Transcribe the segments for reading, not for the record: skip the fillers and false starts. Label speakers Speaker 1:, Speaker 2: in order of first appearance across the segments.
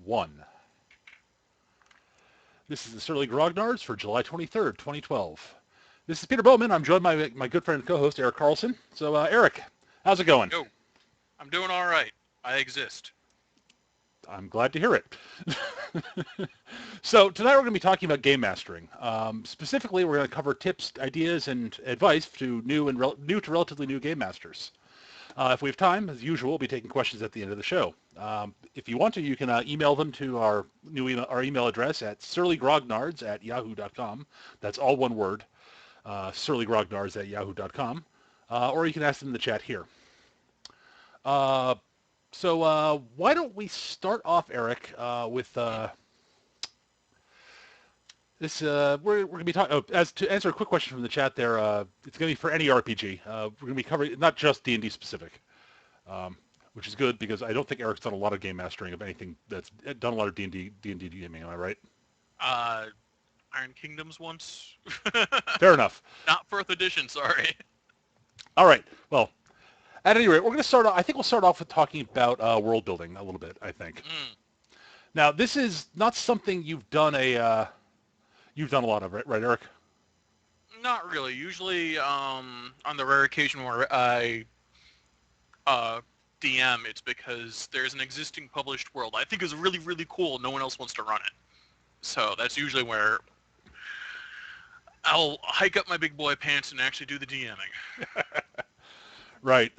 Speaker 1: 1. This is the Surly Grognards for July 23rd, 2012. This is Peter Bowman. I'm joined by my good friend and co-host, Eric Carlson. So, Eric, how's it going?
Speaker 2: Yo, I'm doing all right. I exist.
Speaker 1: I'm glad to hear it. So tonight we're going to be talking about game mastering. Specifically, we're going to cover tips, ideas, and advice to new to relatively new game masters. If we have time, as usual, we'll be taking questions at the end of the show. If you want to, you can email them to our email address at surlygrognards@yahoo.com. That's all one word, surlygrognards@yahoo.com. Or you can ask them in the chat here. So why don't we start off, Eric, with this? We're going to be talking. As to answer a quick question from the chat, there, it's going to be for any RPG. We're going to be covering not just D&D specific, which is good because I don't think Eric's done a lot of game mastering of anything that's done a lot of D&D gaming. Am I right?
Speaker 2: Iron Kingdoms once.
Speaker 1: Fair enough.
Speaker 2: Not 4th edition, sorry.
Speaker 1: All right. Well, at any rate, we're going to start. I think we'll start off with talking about world building a little bit. I think. Now, this is not something you've done a lot of, right, Eric?
Speaker 2: Not really. Usually, on the rare occasion where I DM, it's because there's an existing published world I think is really, really cool. No one else wants to run it. So that's usually where I'll hike up my big boy pants and actually do the DMing.
Speaker 1: Right.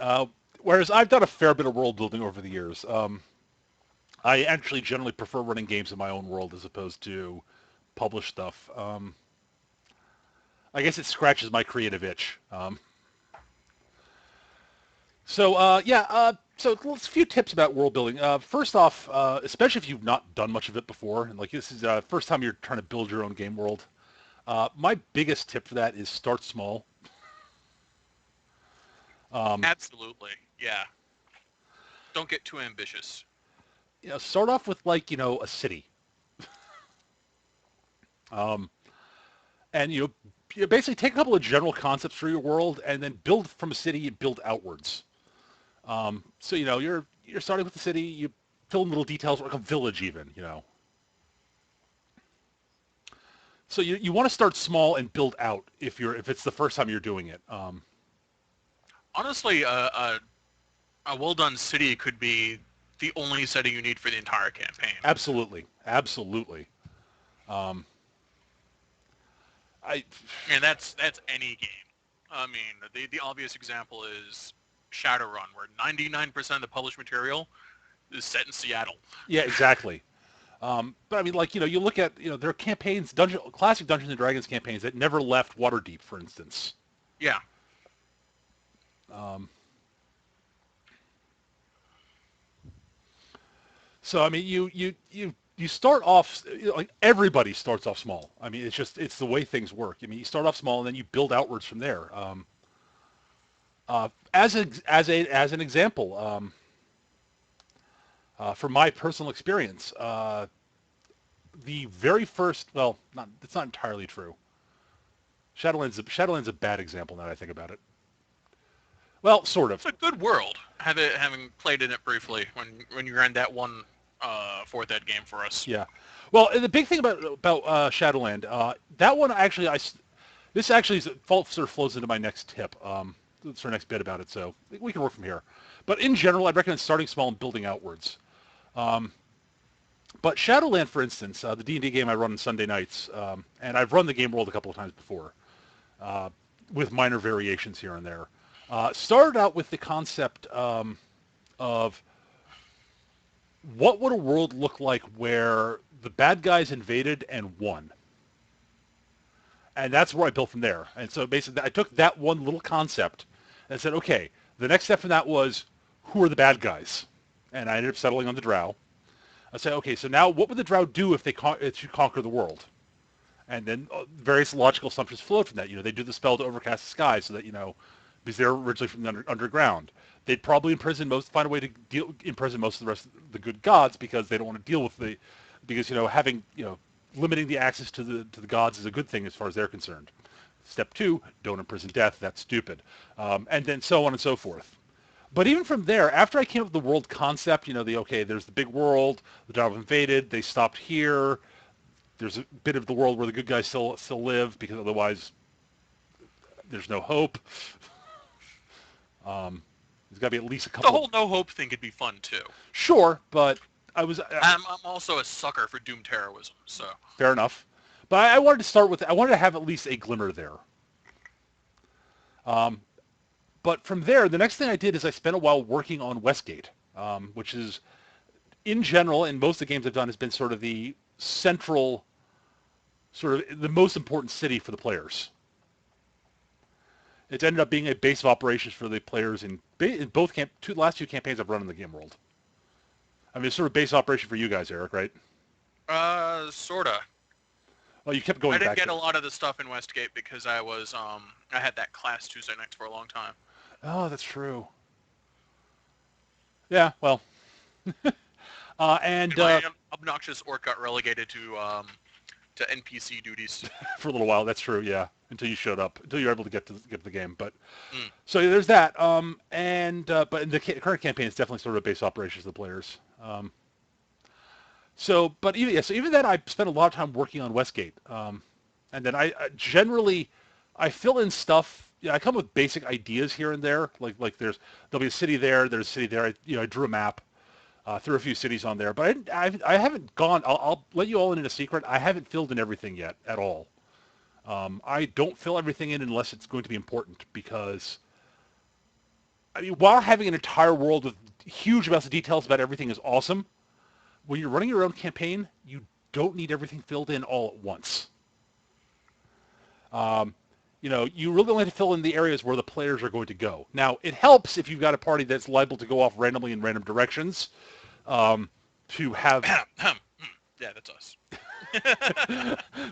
Speaker 1: Whereas I've done a fair bit of world building over the years. I actually generally prefer running games in my own world as opposed to published stuff. I guess it scratches my creative itch. So a few tips about world building. First off, especially if you've not done much of it before, and like this is the first time you're trying to build your own game world, my biggest tip for that is start small.
Speaker 2: Absolutely, yeah. Don't get too ambitious.
Speaker 1: Start off with a city. And you basically take a couple of general concepts for your world and then build from a city and build outwards. So you're starting with the city, you fill in little details like a village even, So you want to start small and build out if it's the first time you're doing it.
Speaker 2: Honestly, a well-done city could be the only setting you need for the entire campaign.
Speaker 1: Absolutely.
Speaker 2: And that's any game. I mean, the obvious example is Shadowrun, where 99% of the published material is set in Seattle.
Speaker 1: Yeah, exactly. But I mean, you look at, there are campaigns, classic Dungeons and Dragons campaigns that never left Waterdeep, for instance.
Speaker 2: Yeah.
Speaker 1: So I mean, you start off like everybody starts off small. I mean, it's the way things work. I mean, you start off small and then you build outwards from there. As an example, from my personal experience, the very first, it's not entirely true. Shadowlands a bad example now that I think about it. Well, sort of.
Speaker 2: It's a good world, having played in it briefly when you ran that one 4th ed game for us.
Speaker 1: Yeah. Well, the big thing about Shadowland, that one actually, this actually sort of flows into my next tip. It's our next bit about it, so we can work from here. But in general, I'd recommend starting small and building outwards. But Shadowland, for instance, the D&D game I run on Sunday nights, and I've run the game world a couple of times before, with minor variations here and there. Started out with the concept of what would a world look like where the bad guys invaded and won. And that's where I built from there. And so basically I took that one little concept and said, okay, the next step from that was, who are the bad guys? And I ended up settling on the Drow. I said, okay, so now what would the Drow do if they should conquer the world? And then various logical assumptions flowed from that. They do the spell to overcast the sky so that, because they're originally from the underground. They'd probably find a way to imprison most of the rest of the good gods because they don't want to deal with because having limiting the access to the gods is a good thing as far as they're concerned. Step 2, don't imprison death. That's stupid. And then so on and so forth. But even from there, after I came up with the world concept, there's the big world, the Dark invaded, they stopped here. There's a bit of the world where the good guys still live because otherwise there's no hope. There's got to be at least a
Speaker 2: The
Speaker 1: couple of...
Speaker 2: whole no hope thing could be fun too.
Speaker 1: Sure, but I was...
Speaker 2: I'm also a sucker for doom terrorism, so.
Speaker 1: Fair enough. But I wanted to start with... I wanted to have at least a glimmer there. But from there, the next thing I did is I spent a while working on Westgate, which is, in general, in most of the games I've done, has been sort of the central, sort of the most important city for the players. It's ended up being a base of operations for the players in both last two campaigns I've run in the game world. I mean, it's sort of base operation for you guys, Eric, right?
Speaker 2: Sorta.
Speaker 1: Well, you kept going
Speaker 2: I didn't
Speaker 1: back
Speaker 2: get
Speaker 1: to...
Speaker 2: a lot of the stuff in Westgate because I had that class Tuesday nights for a long time.
Speaker 1: Oh, that's true. Yeah, well. And
Speaker 2: my obnoxious orc got relegated to NPC duties.
Speaker 1: For a little while, that's true, yeah. Until you showed up, until you were able to get to the game. But so there's that. But in the current campaign, it's definitely sort of base operations of the players. But even then, I spent a lot of time working on Westgate. And then I generally fill in stuff. Yeah, I come with basic ideas here and there. Like there'll be a city there. There's a city there. I drew a map. Threw a few cities on there, but I haven't gone. I'll let you all in a secret. I haven't filled in everything yet at all. I don't fill everything in unless it's going to be important because, I mean, while having an entire world with huge amounts of details about everything is awesome, when you're running your own campaign, you don't need everything filled in all at once. You really only have to fill in the areas where the players are going to go. Now, it helps if you've got a party that's liable to go off randomly in random directions. To have
Speaker 2: yeah, that's us.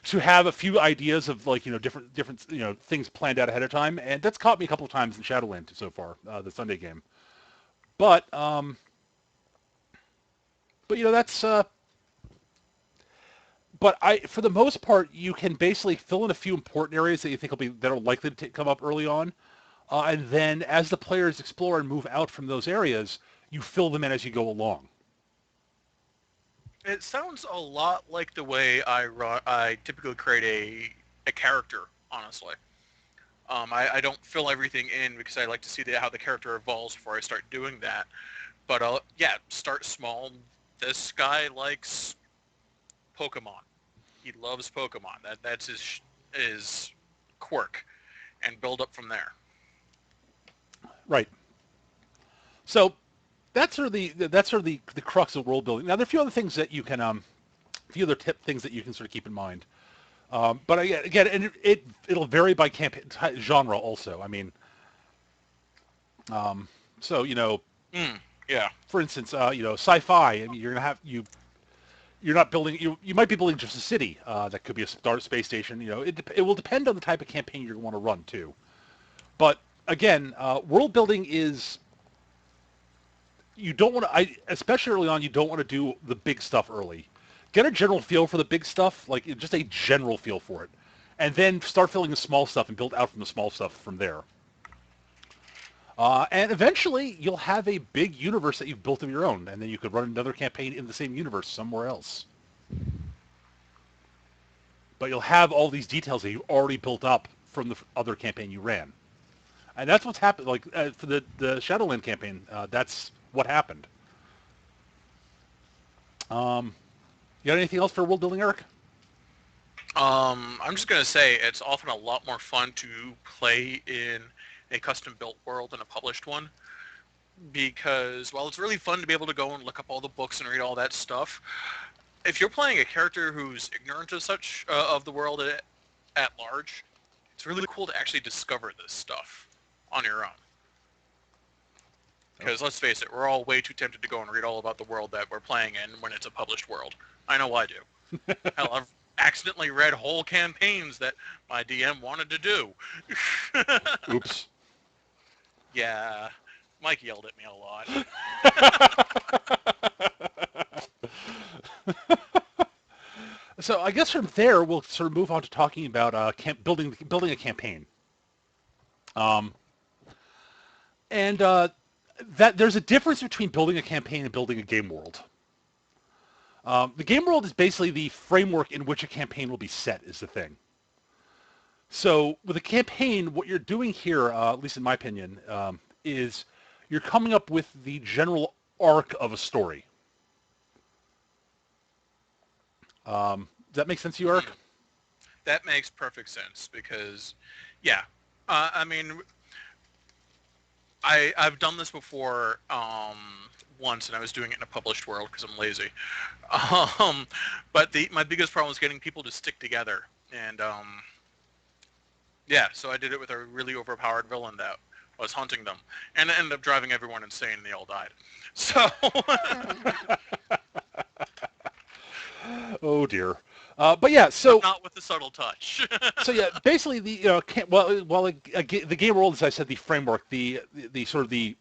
Speaker 1: to have a few ideas of different things planned out ahead of time, and that's caught me a couple of times in Shadowland so far, the Sunday game. But that's but for the most part, you can basically fill in a few important areas that you think that are likely to come up early on, and then as the players explore and move out from those areas, you fill them in as you go along.
Speaker 2: It sounds a lot like the way I typically create a character, honestly. I don't fill everything in because I like to see how the character evolves before I start doing that. But start small. This guy likes Pokemon. He loves Pokemon. That's his quirk, and build up from there.
Speaker 1: Right. So that's sort of the crux of world building. Now there are a few other things that you can things that you can sort of keep in mind. But again, and it'll vary by campaign genre also. I mean, so
Speaker 2: yeah.
Speaker 1: For instance, sci-fi. I mean, you're not building. You might be building just a city that could be a space station. It will depend on the type of campaign you want to run too. But again, world building is... You don't want to, especially early on, you don't want to do the big stuff early. Get a general feel for the big stuff, like just a general feel for it. And then start filling the small stuff and build out from the small stuff from there. And eventually, you'll have a big universe that you've built of your own, and then you could run another campaign in the same universe somewhere else. But you'll have all these details that you've already built up from the other campaign you ran. And that's what's happened, like, for the Shadowland campaign, that's what happened. You got anything else for world building, Eric?
Speaker 2: I'm just going to say it's often a lot more fun to play in a custom-built world than a published one, because while it's really fun to be able to go and look up all the books and read all that stuff, if you're playing a character who's ignorant of of the world at large, it's really cool to actually discover this stuff on your own. Because let's face it, we're all way too tempted to go and read all about the world that we're playing in when it's a published world. I know I do. Hell, I've accidentally read whole campaigns that my DM wanted to do.
Speaker 1: Oops.
Speaker 2: Yeah, Mike yelled at me a lot.
Speaker 1: So I guess from there we'll sort of move on to talking about building a campaign. And that there's a difference between building a campaign and building a game world. The game world is basically the framework in which a campaign will be set, is the thing. So with a campaign, what you're doing here, at least in my opinion, is you're coming up with the general arc of a story. Does that make sense to you, Eric?
Speaker 2: Hmm. That makes perfect sense because, yeah, I mean, I've done this before once, and I was doing it in a published world because I'm lazy. Um, but my biggest problem was getting people to stick together, and yeah, so I did it with a really overpowered villain that was hunting them, and it ended up driving everyone insane, and they all died. So,
Speaker 1: Oh dear. But yeah,
Speaker 2: but
Speaker 1: so
Speaker 2: not with the subtle touch.
Speaker 1: so yeah, basically the the game world, as I said, the framework, the sort of the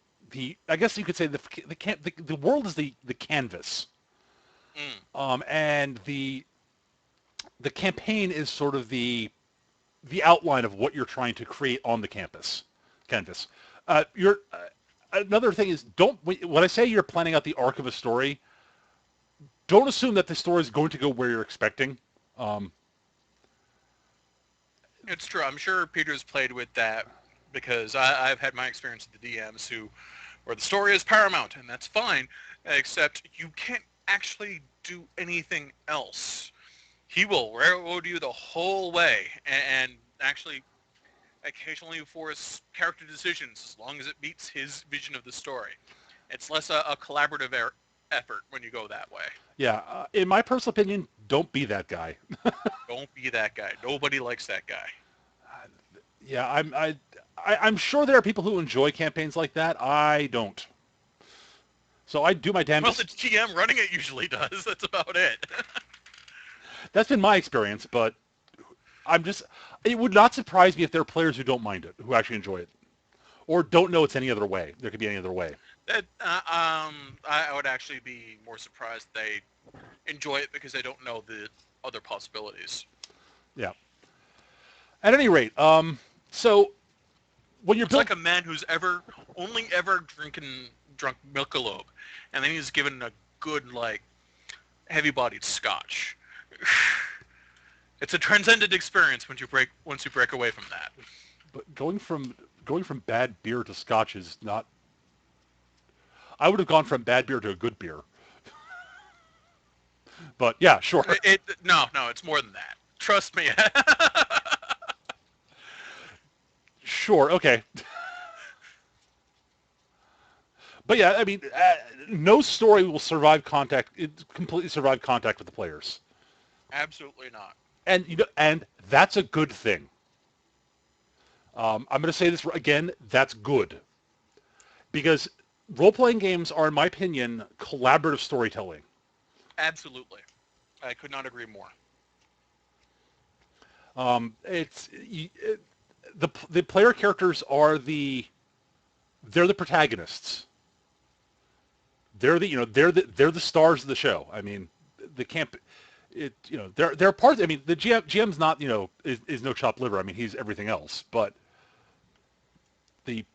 Speaker 1: I guess you could say the world is the canvas,
Speaker 2: Mm,
Speaker 1: and the campaign is sort of the outline of what you're trying to create on the canvas. You're Another thing is don't when I say you're planning out the arc of a story, don't assume that the story is going to go where you're expecting. Um,
Speaker 2: it's true. I'm sure Peter's played with that because I've had my experience with the DMs where the story is paramount, and that's fine, except you can't actually do anything else. He will railroad you the whole way, and actually occasionally force character decisions as long as it meets his vision of the story. It's less a collaborative effort when you go that way.
Speaker 1: yeah, in my personal opinion, don't be that guy.
Speaker 2: Don't be that guy. Nobody likes that guy.
Speaker 1: Yeah, I'm sure there are people who enjoy campaigns like that. I don't. So I do my
Speaker 2: Well, the
Speaker 1: damnedest.
Speaker 2: GM running it usually does. That's about it.
Speaker 1: That's been my experience, but I'm just. It would not surprise me if there are players who don't mind it, who actually enjoy it, or don't know it's any other way. There could be any other way.
Speaker 2: I would actually be more surprised they enjoy it because they don't know the other possibilities.
Speaker 1: Yeah. At any rate, so when you're
Speaker 2: It's like
Speaker 1: built,
Speaker 2: a man who's only ever drunk Michelob, and then he's given a good like heavy-bodied Scotch. It's a transcendent experience once you break away from that.
Speaker 1: but going from bad beer to scotch is not. I would have gone from bad beer to a good beer. But yeah, sure.
Speaker 2: No, it's more than that. Trust me.
Speaker 1: Sure, okay. But yeah, I mean, no story will survive contact. It completely survive contact with the players,
Speaker 2: Absolutely not.
Speaker 1: and that's a good thing. I'm going to say this again. That's good because role-playing games are, in my opinion, collaborative storytelling.
Speaker 2: Absolutely. I could not agree more.
Speaker 1: It's the player characters are they're the protagonists. They're the stars of the show. I mean, the camp. They're parts. I mean, the GM's not is no chopped liver. I mean, he's everything else. But the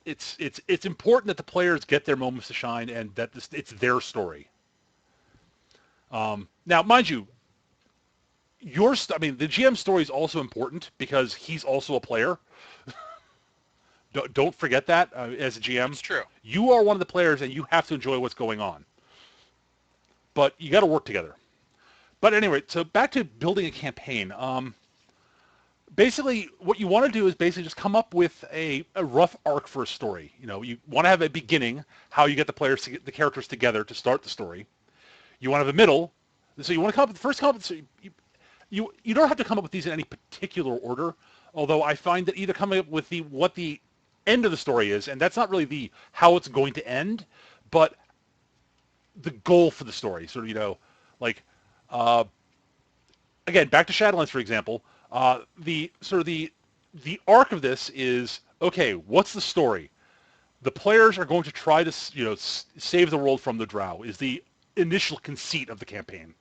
Speaker 1: it's important that the players get their moments to shine and that it's their story. Now, mind you, I mean, the GM story is also important because he's also a player. Don't forget that as a GM,
Speaker 2: It's true.
Speaker 1: you are one of the players and you have to enjoy what's going on. But you got to work together. But anyway, so back to building a campaign. Basically, what you want to do is basically just come up with a rough arc for a story. You want to have a beginning, how you get the characters together to start the story. You want to have a middle, so you want to come up with the first so you don't have to come up with these in any particular order. Although I find that either coming up with what the end of the story is, and that's not really the how it's going to end, but the goal for the story. Sort of, like uh, again, back to Shadowlands, for example. The arc of this is okay. What's the story? The players are going to try to save the world from the Drow. Is the initial conceit of the campaign.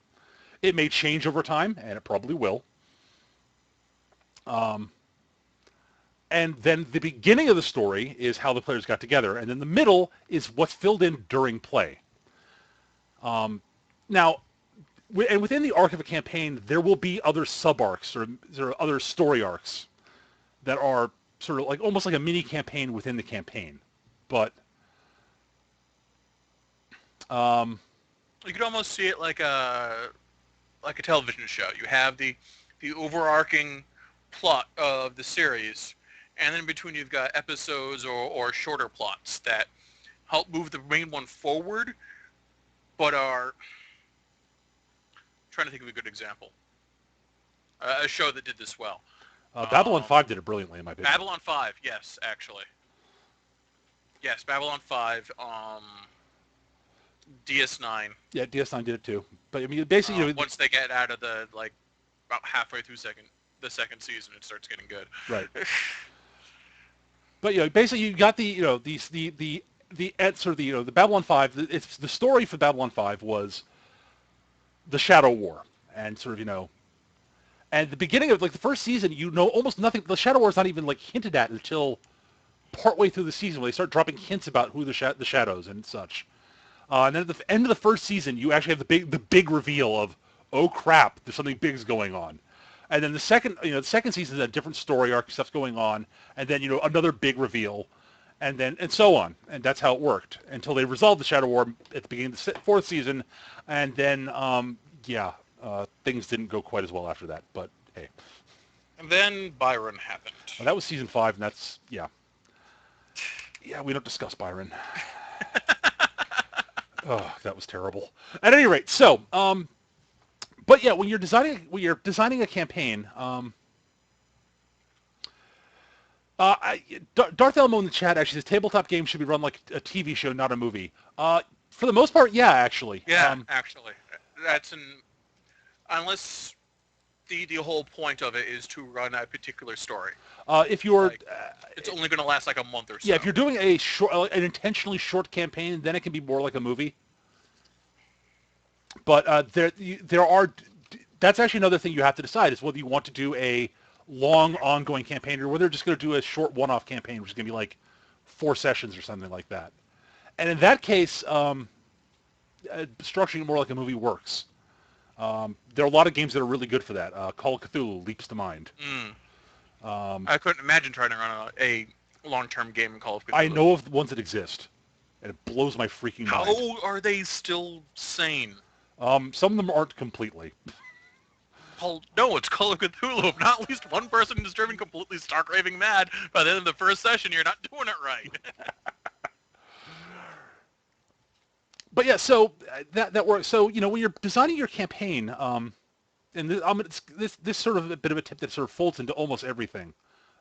Speaker 1: It may change over time, and it probably will. Um, And then the beginning of the story is how the players got together, and then the middle is what's filled in during play. Now, and within the arc of a campaign, there will be other sub-arcs or other story arcs that are sort of like almost like a mini campaign within the campaign. But
Speaker 2: You could almost see it like a television show. You have the overarching plot of the series, and then in between you've got episodes or shorter plots that help move the main one forward, but are trying to think of a good example. A show that did this well.
Speaker 1: Babylon
Speaker 2: Um,
Speaker 1: 5 did it brilliantly, in my opinion.
Speaker 2: Babylon 5, yes, actually. Yes, Babylon 5, DS9.
Speaker 1: Yeah, DS9 did it too. But I mean, basically,
Speaker 2: Once they get out of about halfway through the second season, it starts getting good.
Speaker 1: right. But basically, you got sort of the Babylon 5. It's the story for Babylon 5 was the Shadow War, and sort of and the beginning of like the first season, almost nothing. The Shadow War is not even like hinted at until partway through the season, when they start dropping hints about who the shadows and such. And then at the end of the first season, you actually have the big reveal of, oh crap, there's something big's going on. And then the second season is a different story arc, stuff's going on, and then another big reveal, and so on, and that's how it worked until they resolved the Shadow War at the beginning of the fourth season, and then things didn't go quite as well after that. But hey,
Speaker 2: And then Byron happened.
Speaker 1: well, that was season 5, and that's we don't discuss Byron. Oh, that was terrible. At any rate, so but yeah, when you're designing a campaign, Darth Elmo in the chat actually says tabletop games should be run like a TV show, not a movie. For the most part, yeah, actually.
Speaker 2: Yeah, actually, that's unless the whole point of it is to run a particular story.
Speaker 1: If you're,
Speaker 2: it's only going to last like a month or so.
Speaker 1: Yeah, if you're doing an intentionally short campaign, then it can be more like a movie. But there are. That's actually another thing you have to decide is whether you want to do a long ongoing campaign or whether you're just going to do a short one-off campaign, which is going to be like 4 sessions or something like that. And in that case, structuring it more like a movie works. There are a lot of games that are really good for that. Call of Cthulhu leaps to mind.
Speaker 2: I couldn't imagine trying to run a long-term game in Call of Cthulhu.
Speaker 1: I know of ones that exist, and it blows my freaking mind.
Speaker 2: How are they still sane?
Speaker 1: Some of them aren't completely.
Speaker 2: Well, no, it's Call of Cthulhu. If not at least one person is driven completely stark raving mad by the end of the first session, you're not doing it right.
Speaker 1: But yeah, so that works. So when you're designing your campaign, and this sort of a bit of a tip that sort of folds into almost everything.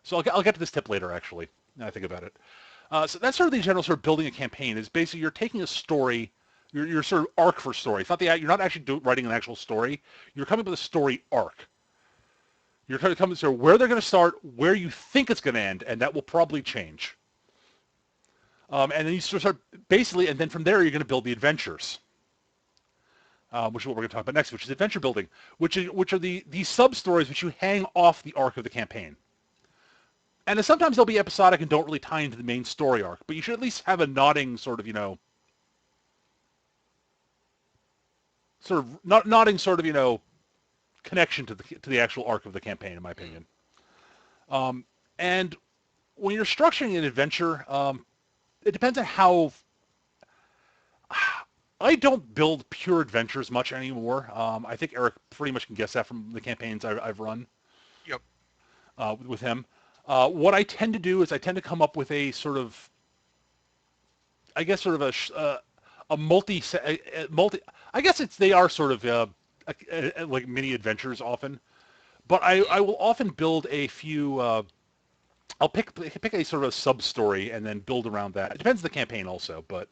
Speaker 1: So I'll get to this tip later, actually. Now I think about it. So that's sort of the general sort of building a campaign is basically you're taking a story, your sort of arc for story. It's not you're not actually writing an actual story. You're coming up with a story arc. You're kind of coming to where they're going to start, where you think it's going to end, and that will probably change. And then you start basically, and then from there you're going to build the adventures, which is what we're going to talk about next, which is adventure building, which are the sub stories which you hang off the arc of the campaign. And then sometimes they'll be episodic and don't really tie into the main story arc, but you should at least have a nodding sort of connection to the actual arc of the campaign, in my opinion. And when you're structuring an adventure, it depends on how. I don't build pure adventures much anymore. I think Eric pretty much can guess that from the campaigns I've run.
Speaker 2: Yep.
Speaker 1: With him, what I tend to do is I tend to come up with a sort of, I guess, sort of a multi. I guess they are sort of like mini adventures often, but I will often build a few. I'll pick a sort of a sub story and then build around that. It depends on the campaign also, but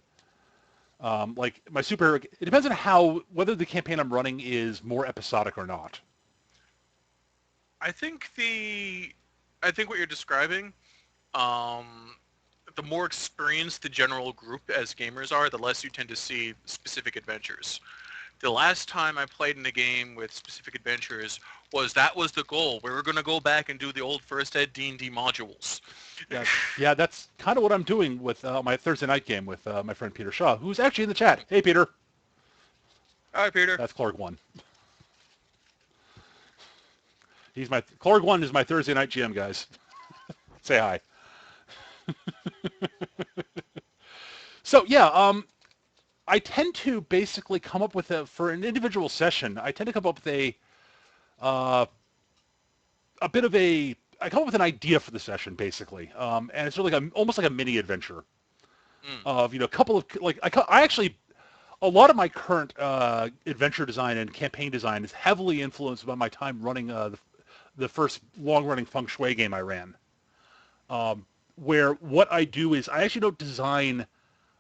Speaker 1: like my superhero, it depends on whether the campaign I'm running is more episodic or not.
Speaker 2: I think what you're describing, the more experienced the general group as gamers are, the less you tend to see specific adventures. The last time I played in a game with specific adventures that was the goal. We were going to go back and do the old first ed D&D modules.
Speaker 1: Yeah, yeah, that's kind of what I'm doing with my Thursday night game with my friend Peter Shaw, who's actually in the chat. Hey, Peter.
Speaker 2: Hi, Peter.
Speaker 1: That's Clark One. Clark One is my Thursday night GM, guys. Say hi. So yeah, I tend to basically come up with for an individual session. I tend to come up with uh, a bit of a. I come up with an idea for the session basically, and it's really almost like a mini adventure
Speaker 2: Mm.
Speaker 1: of a couple of like I actually a lot of my current adventure design and campaign design is heavily influenced by my time running the first long-running feng shui game I ran, where what I do is I actually don't design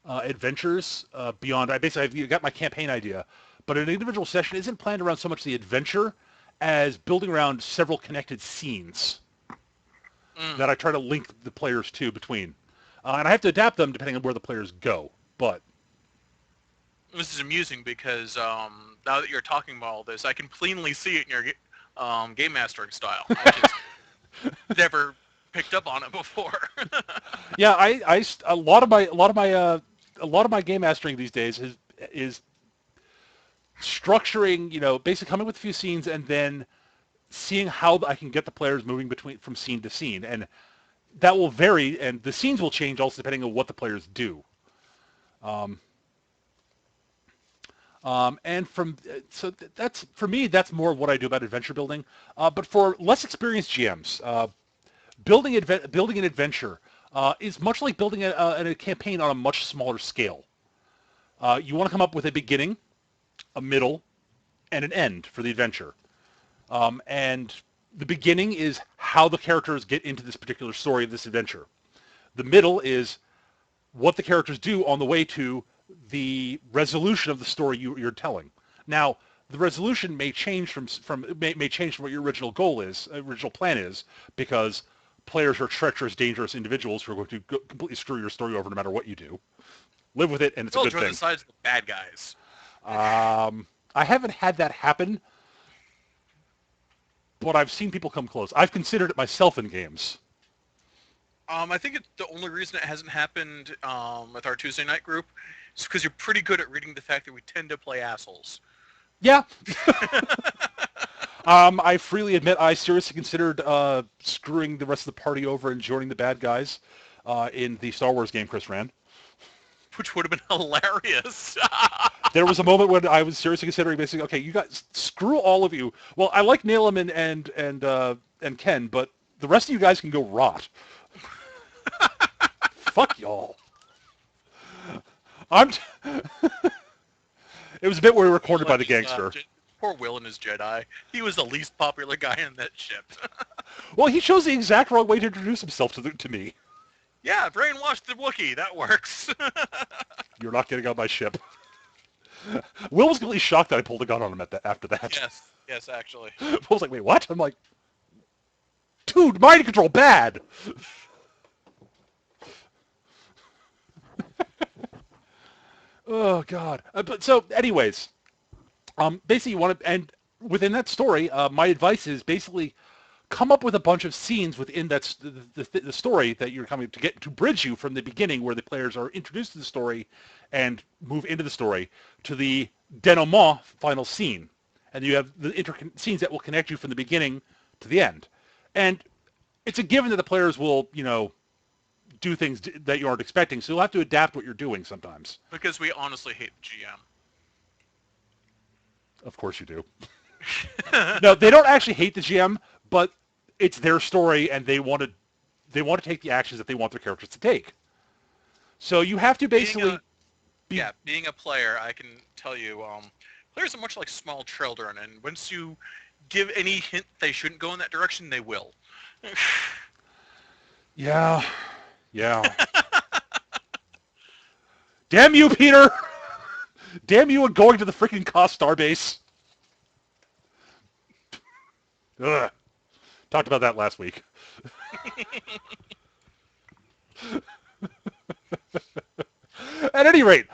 Speaker 1: adventures beyond. I've got my campaign idea, but an individual session isn't planned around so much the adventure as building around several connected scenes
Speaker 2: Mm.
Speaker 1: that I try to link the players to between, and I have to adapt them depending on where the players go. But
Speaker 2: This is amusing because now that you're talking about all this, I can cleanly see it in your game mastering style. I just never picked up on it before.
Speaker 1: yeah, a lot of my game mastering these days is structuring, basically coming with a few scenes and then seeing how I can get the players moving between from scene to scene, and that will vary, and the scenes will change also depending on what the players do. Um, and from so that's for me, that's more of what I do about adventure building. But for less experienced GMs, building an adventure is much like building a campaign on a much smaller scale. You want to come up with a beginning, a middle, and an end for the adventure. And the beginning is how the characters get into this particular story of this adventure. The middle is what the characters do on the way to the resolution of the story you're telling. Now, the resolution may change may change from what your original plan is, because players are treacherous, dangerous individuals who are going to completely screw your story over no matter what you do. Live with it, and it's a
Speaker 2: They'll
Speaker 1: good
Speaker 2: join the
Speaker 1: thing.
Speaker 2: sides of the bad guys.
Speaker 1: I haven't had that happen, but I've seen people come close. I've considered it myself in games.
Speaker 2: I think the only reason it hasn't happened with our Tuesday night group is because you're pretty good at reading the fact that we tend to play assholes.
Speaker 1: Yeah. I freely admit I seriously considered screwing the rest of the party over and joining the bad guys in the Star Wars game Chris ran.
Speaker 2: Which would have been hilarious.
Speaker 1: There was a moment when I was seriously considering basically, okay, you guys, screw all of you. Well, I like Nalem and Ken, but the rest of you guys can go rot. Fuck y'all. I'm. It was a bit where we were recorded by the gangster.
Speaker 2: Poor Will and his Jedi. He was the least popular guy in that ship.
Speaker 1: Well, he chose the exact wrong way to introduce himself to me.
Speaker 2: Yeah, brainwash the Wookiee. That works.
Speaker 1: You're not getting on my ship. Will was completely shocked that I pulled a gun on him after that.
Speaker 2: Yes, actually.
Speaker 1: Will was like, wait, what? I'm like, dude, mind control bad. Oh, God. But so, anyways, basically you want to, and within that story, my advice is basically come up with a bunch of scenes within the story that you're coming to get to bridge you from the beginning where the players are introduced to the story and move into the story to the denouement final scene. And you have the scenes that will connect you from the beginning to the end. And it's a given that the players will, do things that you aren't expecting, so you'll have to adapt what you're doing sometimes.
Speaker 2: Because we honestly hate the GM.
Speaker 1: Of course you do. No, they don't actually hate the GM, but it's their story, and they want to take the actions that they want their characters to take. So you have to basically
Speaker 2: being a player, I can tell you, players are much like small children, and once you give any hint they shouldn't go in that direction, they will.
Speaker 1: Yeah. Damn you, Peter! Damn you and going to the freaking Kost starbase. Ugh. Talked about that last week. At any rate,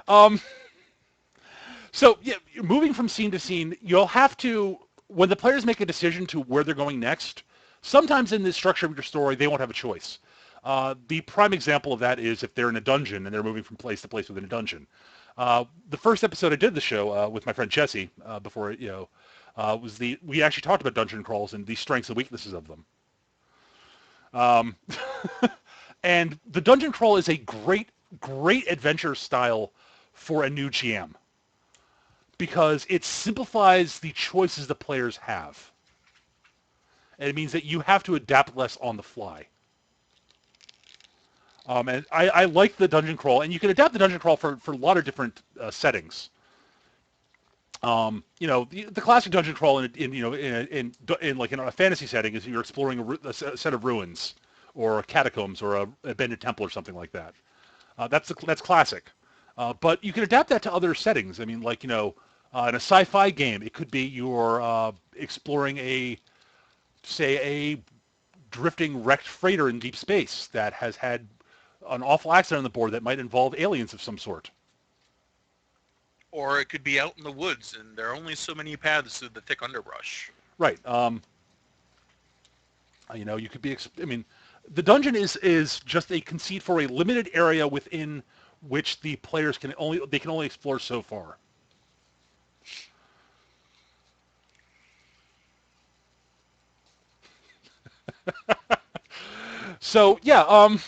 Speaker 1: So yeah, moving from scene to scene, you'll have to when the players make a decision to where they're going next. Sometimes in the structure of your story, they won't have a choice. The prime example of that is if they're in a dungeon and they're moving from place to place within a dungeon. The first episode I did the show with my friend Jesse before was we actually talked about dungeon crawls and the strengths and weaknesses of them. Um, and the dungeon crawl is a great adventure style for a new GM because it simplifies the choices the players have. And it means that you have to adapt less on the fly. And I like the dungeon crawl, and you can adapt the dungeon crawl for a lot of different settings. The classic dungeon crawl in like in a fantasy setting is you're exploring a set of ruins or catacombs or a abandoned temple or something like that. That's classic. But you can adapt that to other settings. I mean, like in a sci-fi game, it could be you're exploring say a drifting wrecked freighter in deep space that has had an awful accident on the board that might involve aliens of some sort.
Speaker 2: Or it could be out in the woods, and there are only so many paths through the thick underbrush.
Speaker 1: Right. You could be. I mean, the dungeon is just a conceit for a limited area within which the players can only explore so far. So yeah,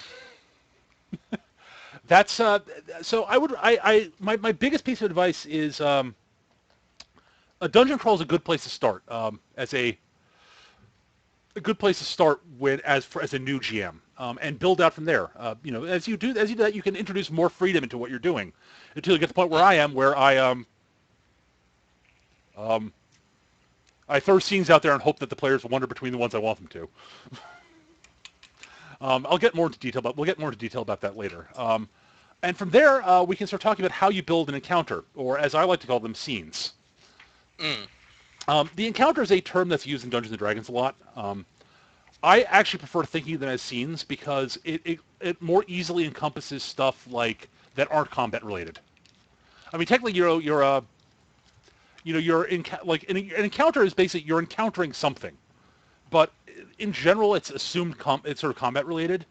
Speaker 1: that's so I would my biggest piece of advice is a dungeon crawl is a good place to start as a good place to start with as a new GM and build out from there. As you do that, you can introduce more freedom into what you're doing until you get to the point where I am, where I throw scenes out there and hope that the players wander between the ones I want them to. We'll get more into detail about that later. And from there, we can start talking about how you build an encounter, or as I like to call them, scenes.
Speaker 2: Mm.
Speaker 1: The encounter is a term that's used in Dungeons and Dragons a lot. I actually prefer thinking of them as scenes because it more easily encompasses stuff like that aren't combat related. I mean, technically, an encounter is basically you're encountering something, but in general, it's assumed it's sort of combat related.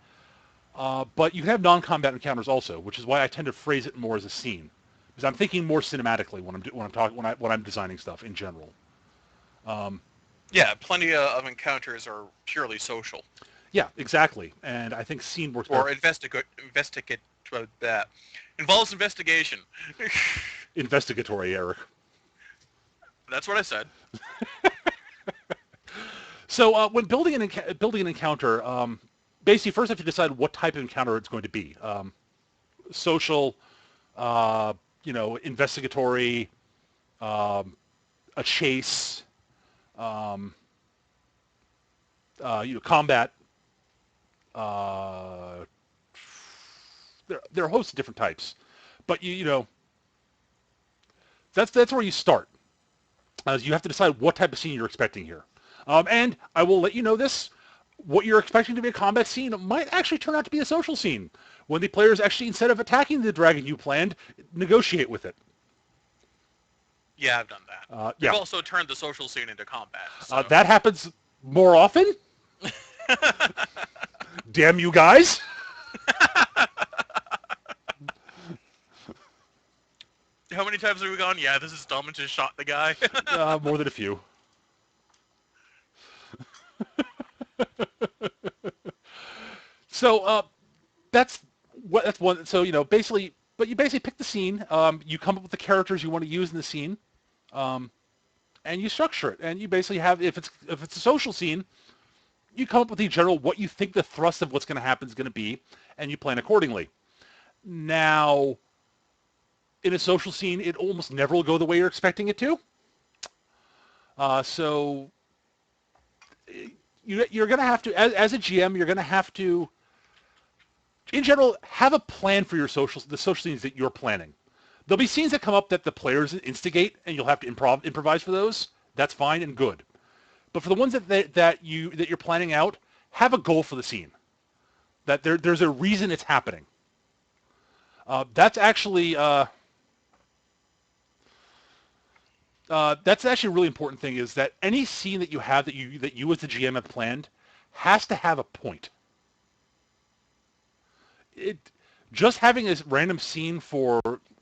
Speaker 1: But you can have non-combat encounters also, which is why I tend to phrase it more as a scene, because I'm thinking more cinematically when I'm designing stuff in general. Um,
Speaker 2: Yeah, plenty of encounters are purely social.
Speaker 1: yeah, exactly, and I think scene works better.
Speaker 2: Or investigate that involves investigation.
Speaker 1: Investigatory, Eric.
Speaker 2: That's what I said.
Speaker 1: So when building an encounter, basically first you have to decide what type of encounter it's going to be. Social, investigatory, a chase, um, combat. Uh, there are a host of different types, but that's where you start. You have to decide what type of scene you're expecting here. And I will let you know this. What you're expecting to be a combat scene might actually turn out to be a social scene when the players actually, instead of attacking the dragon you planned, negotiate with it.
Speaker 2: Yeah, I've done that.
Speaker 1: Yeah.
Speaker 2: We've also turned the social scene into combat. So.
Speaker 1: That happens more often. Damn you guys.
Speaker 2: How many times have we gone, yeah, this is dumb and just shot the guy?
Speaker 1: More than a few. So that's one. So basically, but you basically pick the scene. You come up with the characters you want to use in the scene, and you structure it. And you basically have if it's a social scene, you come up with the general what you think the thrust of what's going to happen is going to be, and you plan accordingly. Now, in a social scene, it almost never will go the way you're expecting it to. So you're going to have to, as a GM, you're going to have to, in general, have a plan for the social scenes that you're planning. There'll be scenes that come up that the players instigate, and you'll have to improvise for those. That's fine and good. But for the ones that you're planning out, have a goal for the scene. That there's a reason it's happening. That's actually That's actually a really important thing. Is that any scene that you have that you as the GM have planned has to have a point. It just having a random scene for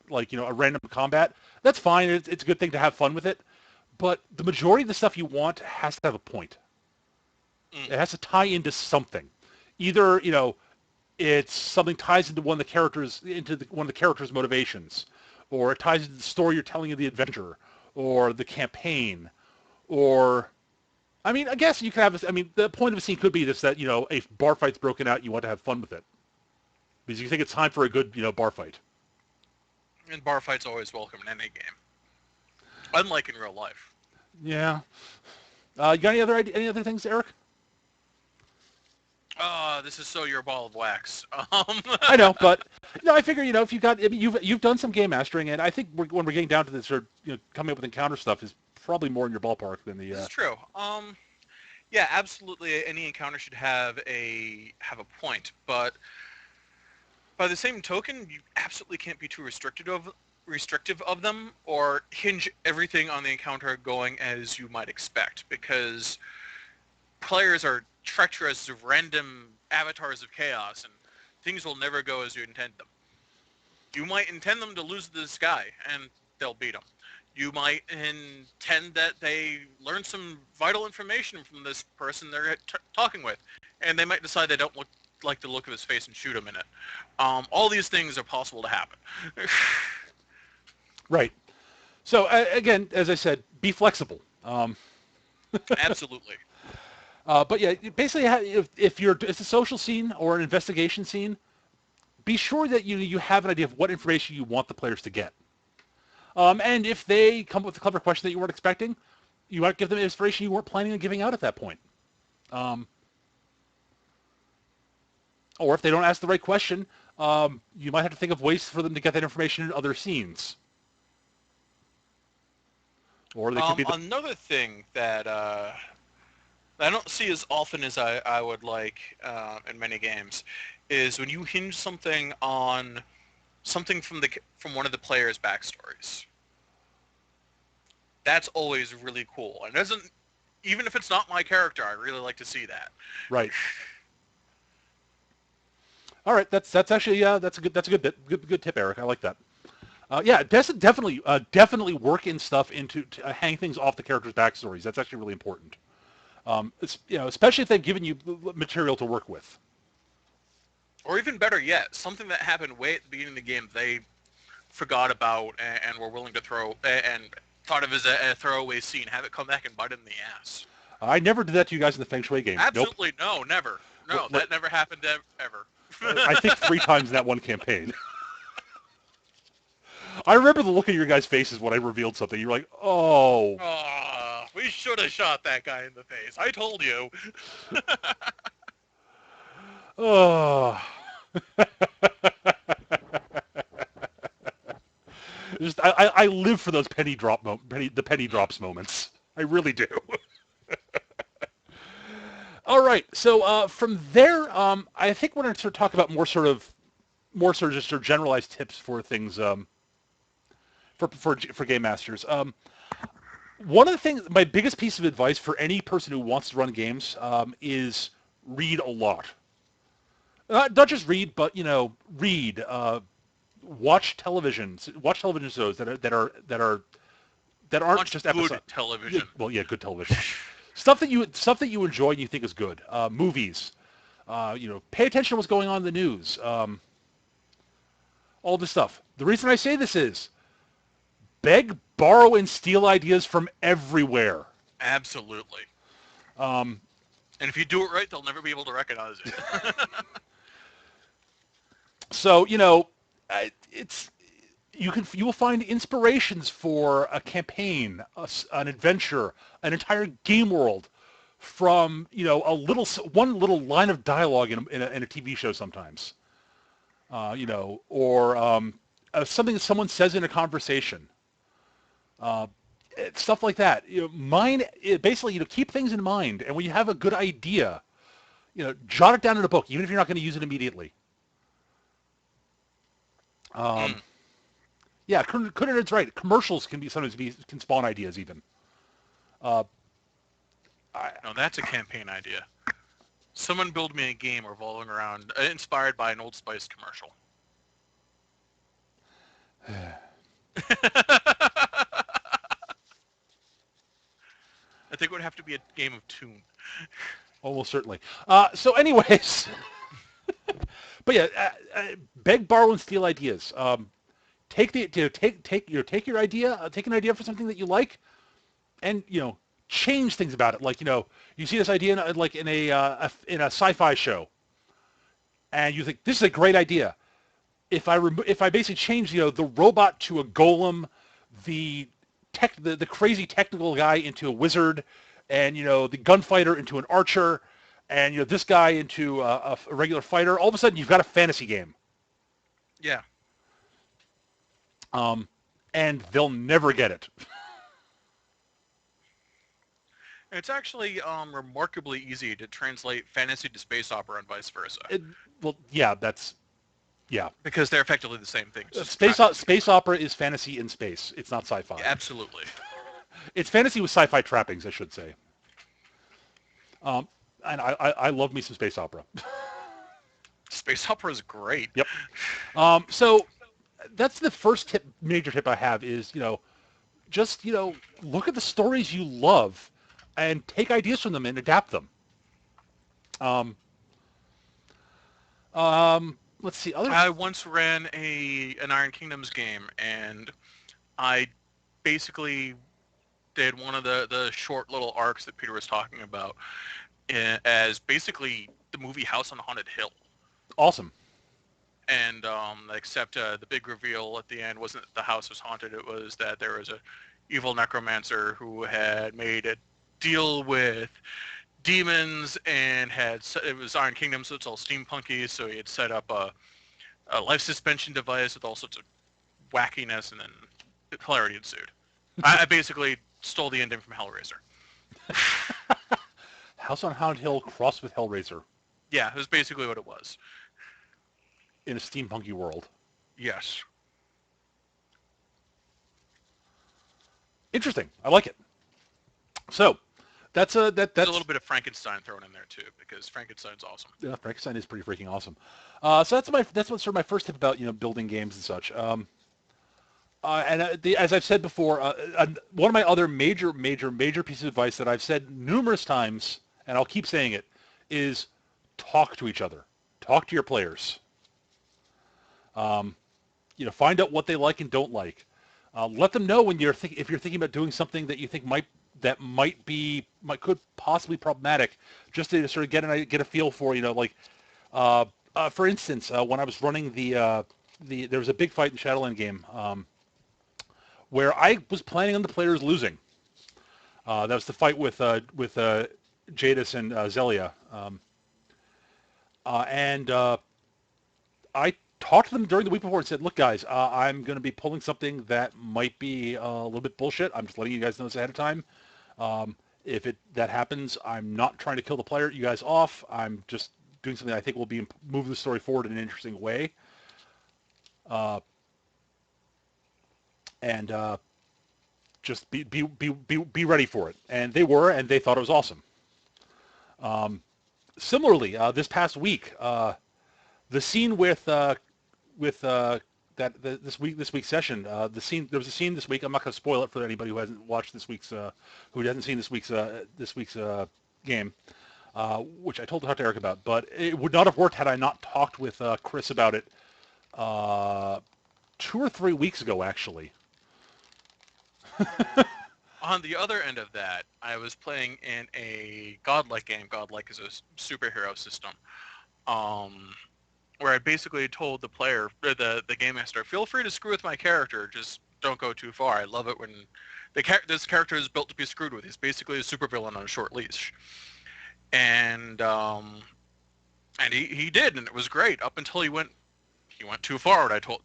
Speaker 1: like a random combat, that's fine. It's a good thing to have fun with it. But the majority of the stuff you want has to have a point.
Speaker 2: Mm.
Speaker 1: It has to tie into something. Either it's something ties into one of the characters' motivations, or it ties into the story you're telling of the adventure, or the campaign, or I mean, I guess you could have. I mean, the point of a scene could be this: that a bar fight's broken out, you want to have fun with it because you think it's time for a good bar fight.
Speaker 2: And bar fights always welcome in any game, unlike in real life.
Speaker 1: Yeah. You got any other things, Eric?
Speaker 2: This is so your ball of wax.
Speaker 1: I know, but no, I figure if you got, I mean, you've done some game mastering, and I think when we're getting down to this, sort of, coming up with encounter stuff is probably more in your ballpark than the.
Speaker 2: This is true. Yeah, absolutely. Any encounter should have a point, but by the same token, you absolutely can't be too restrictive of them, or hinge everything on the encounter going as you might expect, because players are treacherous, random avatars of chaos, and things will never go as you intend them. You might intend them to lose to this guy, and they'll beat him. You might intend that they learn some vital information from this person they're talking with, and they might decide they don't like the look of his face and shoot him in it. All these things are possible to happen.
Speaker 1: Right. So again, as I said, be flexible.
Speaker 2: Absolutely.
Speaker 1: But yeah, basically, if it's a social scene or an investigation scene, be sure that you have an idea of what information you want the players to get. And if they come up with a clever question that you weren't expecting, you might give them information you weren't planning on giving out at that point. Um, or if they don't ask the right question, you might have to think of ways for them to get that information in other scenes. Or they could be the
Speaker 2: Another thing that I don't see as often as I would like in many games is when you hinge something on something from one of the players' backstories. That's always really cool, and doesn't even if it's not my character, I really like to see that.
Speaker 1: right. All right, that's actually that's a good tip, Eric. I like that. Yeah, definitely work in stuff into to hang things off the characters' backstories. That's actually really important. It's, especially if they've given you material to work with.
Speaker 2: Or even better yet, something that happened way at the beginning of the game they forgot about and were willing to throw and thought of as a throwaway scene, have it come back and bite in the ass.
Speaker 1: I never did that to you guys in the Feng Shui game. Nope.
Speaker 2: Absolutely no, never. No, that never happened ever.
Speaker 1: I think 3 times in that one campaign. I remember the look on your guys' faces when I revealed something. You were like, "Oh."
Speaker 2: Oh, we should have shot that guy in the face. I told you.
Speaker 1: Oh. Just I live for those the penny drops moments. I really do. All right. So from there, I think we're going to sort of talk about more sort of just sort of generalized tips for things for game masters. One of the things, my biggest piece of advice for any person who wants to run games is read a lot. Not just read, but read. Watch television shows that aren't
Speaker 2: Watch
Speaker 1: just
Speaker 2: good
Speaker 1: episodes.
Speaker 2: television.
Speaker 1: Well, yeah, good television. Stuff that you enjoy and you think is good. Movies. Pay attention to what's going on in the news. All this stuff. The reason I say this is beg, borrow, and steal ideas from everywhere.
Speaker 2: Absolutely.
Speaker 1: Um,
Speaker 2: And if you do it right, they'll never be able to recognize it.
Speaker 1: so it's you will find inspirations for a campaign, an adventure, an entire game world from one little line of dialogue in a TV show sometimes, or something that someone says in a conversation, uh, stuff like that. Basically keep things in mind, and when you have a good idea, jot it down in a book, even if you're not going to use it immediately. Um,
Speaker 2: Mm.
Speaker 1: Yeah, Kunan's right. Commercials can be sometimes can spawn ideas even. Uh, I,
Speaker 2: No, that's a campaign idea. Someone build me a game revolving around, inspired by an Old Spice commercial. I think it would have to be a game of Tune.
Speaker 1: almost certainly. So, anyways, but yeah, beg, borrow, and steal ideas. Take your idea, take an idea for something that you like, and change things about it. Like you see this idea like in a sci-fi show, and you think this is a great idea. If I basically change the robot to a golem, the the crazy technical guy into a wizard, and the gunfighter into an archer, and this guy into a regular fighter, all of a sudden you've got a fantasy game.
Speaker 2: Yeah.
Speaker 1: Um, and they'll never get it.
Speaker 2: It's actually remarkably easy to translate fantasy to space opera and vice versa.
Speaker 1: Well, yeah, yeah.
Speaker 2: Because they're effectively the same thing.
Speaker 1: Space opera is fantasy in space. It's not sci-fi.
Speaker 2: Yeah, absolutely.
Speaker 1: It's fantasy with sci-fi trappings, I should say. Um, and I love me some space opera.
Speaker 2: Space opera is great.
Speaker 1: Yep. So that's the first major tip I have is, just, look at the stories you love and take ideas from them and adapt them. Um, let's see.
Speaker 2: I once ran an Iron Kingdoms game, and I basically did one of the short little arcs that Peter was talking about as basically the movie House on Haunted Hill.
Speaker 1: Awesome.
Speaker 2: And except the big reveal at the end wasn't that the house was haunted. It was that there was a evil necromancer who had made a deal with demons and it was Iron Kingdom, so it's all steampunky. So he had set up a life suspension device with all sorts of wackiness, and then hilarity ensued. I basically stole the ending from Hellraiser.
Speaker 1: House on Haunted Hill crossed with Hellraiser.
Speaker 2: Yeah, it was basically what it was.
Speaker 1: In a steampunky world.
Speaker 2: Yes.
Speaker 1: Interesting. I like it. So, that's
Speaker 2: There's a little bit of Frankenstein thrown in there too, because Frankenstein's awesome.
Speaker 1: Yeah, Frankenstein is pretty freaking awesome. So that's what's sort of my first tip about building games and such. As I've said before, one of my other major pieces of advice that I've said numerous times, and I'll keep saying it, is talk to each other. Talk to your players. Find out what they like and don't like. Let them know when if you're thinking about doing something that you think could possibly problematic, just to sort of get a feel for for instance, when I was running there was a big fight in Shadowland game where I was planning on the players losing. That was the fight with Jadis and Zelia, and I talked to them during the week before and said, look, guys, I'm going to be pulling something that might be a little bit bullshit. I'm just letting you guys know this ahead of time. If that happens, I'm not trying to kill the player, you guys off. I'm just doing something I think will be move the story forward in an interesting way. And just be ready for it. And they were, and they thought it was awesome. Similarly, this past week, the scene with this week's session, there was a scene this week. I'm not going to spoil it for anybody who hasn't watched who hasn't seen this week's game, which I talked to Eric about. But it would not have worked had I not talked with Chris about it 2 or 3 weeks ago, actually.
Speaker 2: On the other end of that, I was playing in a godlike game. Godlike is a superhero system. Where I basically told the player, or the game master, feel free to screw with my character, just don't go too far. I love it when this character is built to be screwed with. He's basically a supervillain on a short leash. And he did, and it was great up until he went too far. And I told,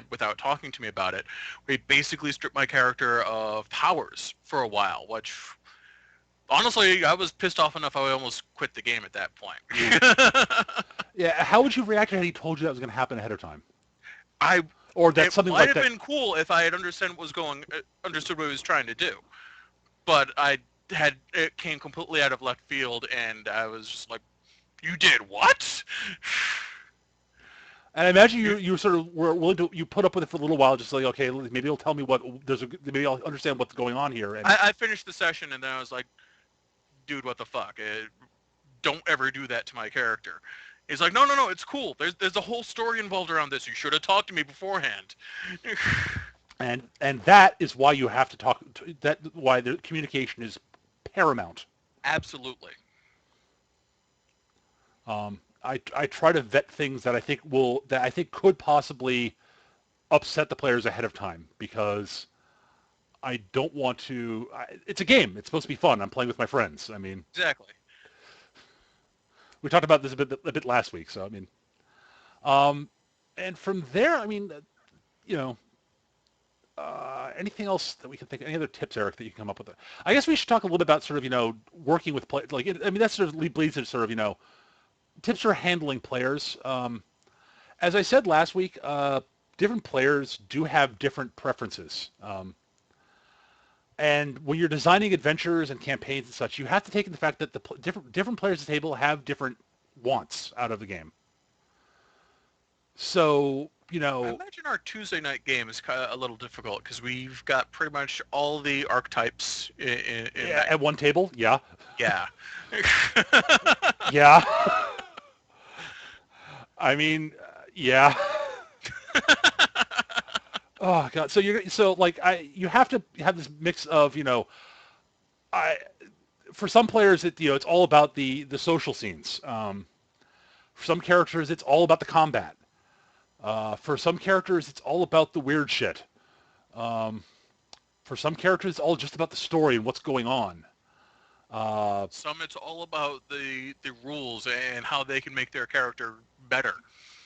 Speaker 2: without talking to me about it, he basically stripped my character of powers for a while, which honestly, I was pissed off enough I almost quit the game at that point.
Speaker 1: Yeah, how would you react had he told you that was going to happen ahead of time? or that
Speaker 2: It
Speaker 1: something
Speaker 2: might
Speaker 1: like
Speaker 2: have
Speaker 1: that.
Speaker 2: been cool if I had understood what he was trying to do, but it came completely out of left field, and I was just like, "You did what?"
Speaker 1: And I imagine
Speaker 2: You,
Speaker 1: you sort of were willing to you put up with it for a little while, just like okay, maybe it'll tell me what maybe I'll understand what's going on here. And
Speaker 2: I finished the session, and then I was like, "Dude, what the fuck? Don't ever do that to my character." He's like, "No, no, no, it's cool. There's a whole story involved around this. You should have talked to me beforehand."
Speaker 1: and that is why you have to talk. That why the communication is paramount.
Speaker 2: Absolutely.
Speaker 1: I try to vet things that I think could possibly upset the players ahead of time because I don't want to. It's a game. It's supposed to be fun. I'm playing with my friends. I mean,
Speaker 2: Exactly.
Speaker 1: we talked about this a bit last week. So I mean, um, and from there, I mean, you know, anything else that we can think? Any other tips, Eric, that you can come up with? I guess we should talk a little bit about sort of working with play. Like I mean, that sort of bleeds into sort of tips for handling players. As I said last week, different players do have different preferences. And when you're designing adventures and campaigns and such, you have to take into the fact that the different players at the table have different wants out of the game. So,
Speaker 2: I imagine our Tuesday night game is kind of a little difficult because we've got pretty much all the archetypes in that.
Speaker 1: at one table, yeah,
Speaker 2: Yeah.
Speaker 1: yeah. I mean, yeah. Oh God. So like you have to have this mix of I for some players it's all about the social scenes. For some characters it's all about the combat. For some characters it's all about the weird shit. Um, for some characters it's all just about the story and what's going on. Uh,
Speaker 2: Some it's all about the rules and how they can make their character better.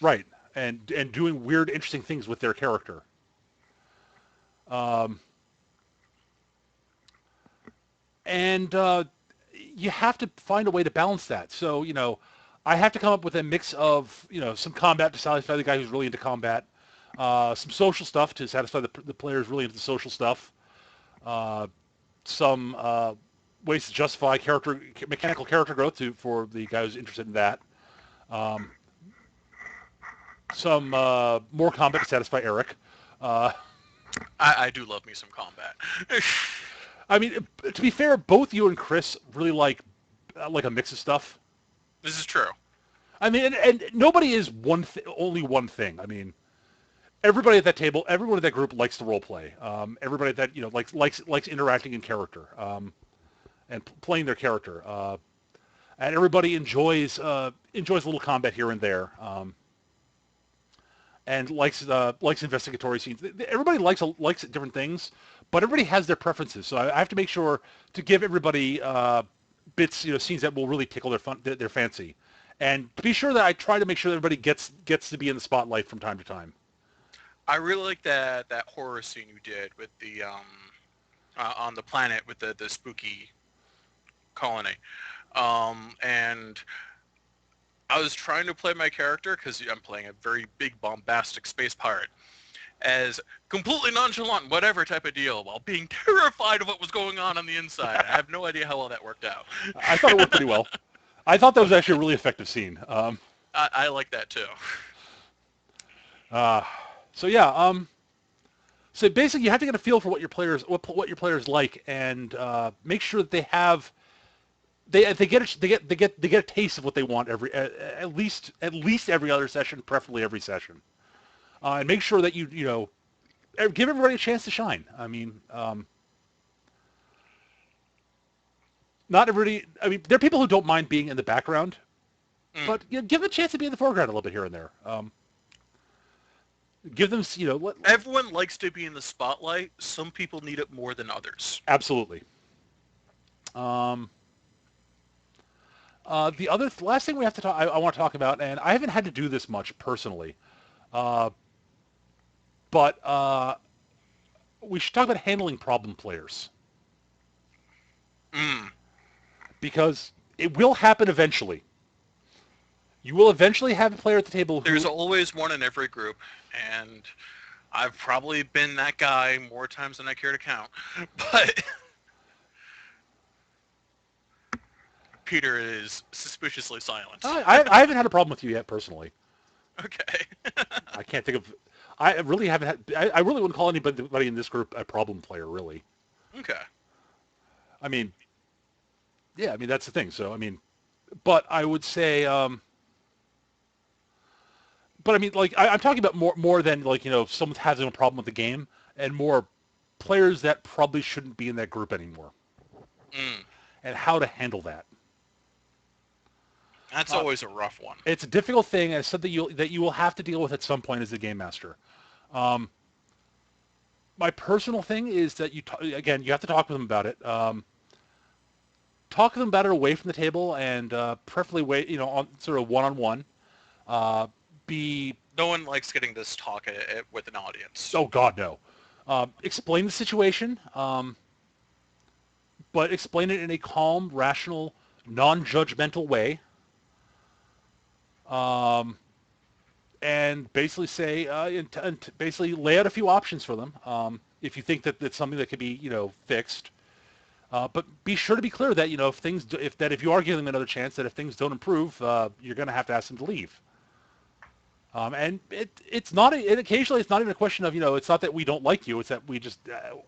Speaker 1: right. And doing weird, interesting things with their character. Um, and you have to find a way to balance that. So, I have to come up with a mix of, some combat to satisfy the guy who's really into combat, some social stuff to satisfy the players really into the social stuff, uh, some ways to justify mechanical character growth for the guy who's interested in that, um, some more combat to satisfy Eric. Uh,
Speaker 2: I do love me some combat.
Speaker 1: I mean, to be fair, both you and Chris really like a mix of stuff.
Speaker 2: This is true.
Speaker 1: I mean, and nobody is only one thing. I mean, everybody at that table, everyone at that group likes to role play. Everybody at that likes interacting in character and playing their character. And everybody enjoys a little combat here and there. And likes investigatory scenes. Everybody likes different things, but everybody has their preferences. So I have to make sure to give everybody bits, scenes that will really tickle their fancy, and to be sure that I try to make sure that everybody gets to be in the spotlight from time to time.
Speaker 2: I really like that horror scene you did with the on the planet with the spooky colony. And I was trying to play my character because I'm playing a very big bombastic space pirate as completely nonchalant, whatever type of deal, while being terrified of what was going on the inside. I have no idea how well that worked out.
Speaker 1: I thought it worked pretty well. I thought that was actually a really effective scene.
Speaker 2: I like that too.
Speaker 1: Uh, so yeah. So basically, you have to get a feel for what your players like, and make sure that they get a taste of what they want at least every other session, preferably every session, and make sure that give everybody a chance to shine. I mean, not everybody. I mean, there are people who don't mind being in the background, but give them a chance to be in the foreground a little bit here and there. Give them,
Speaker 2: Everyone likes to be in the spotlight. Some people need it more than others.
Speaker 1: absolutely. The last thing we have to talk, I want to talk about, and I haven't had to do this much personally, uh, but we should talk about handling problem players
Speaker 2: Mm.
Speaker 1: because it will happen eventually. You will eventually have a player at the table
Speaker 2: There's
Speaker 1: who,
Speaker 2: always one in every group, and I've probably been that guy more times than I care to count. But Peter is suspiciously silent.
Speaker 1: I haven't had a problem with you yet personally.
Speaker 2: Okay.
Speaker 1: I can't think of. I really haven't had. I really wouldn't call anybody in this group a problem player, really.
Speaker 2: Okay.
Speaker 1: I mean, yeah, I mean that's the thing. So I mean, but I would say, but I mean, like I'm talking about more than like if someone's having a problem with the game, and more players that probably shouldn't be in that group anymore,
Speaker 2: Mm.
Speaker 1: and how to handle that.
Speaker 2: That's
Speaker 1: Uh,
Speaker 2: always a rough one.
Speaker 1: it's a difficult thing, and something you will have to deal with at some point as a game master. Um, my personal thing is that again you have to talk with them about it. Talk to them about it away from the table, and preferably on sort of one-on-one. Uh, be
Speaker 2: No one likes getting this talk with an audience.
Speaker 1: Oh God, no. Explain the situation, but explain it in a calm, rational, non-judgmental way, um, and basically say, and basically lay out a few options for them. If you think that that's something that could be, fixed, but be sure to be clear that if things, if you are giving them another chance, that if things don't improve, you're going to have to ask them to leave. And it's not, and occasionally it's not even a question of, it's not that we don't like you, it's that we just,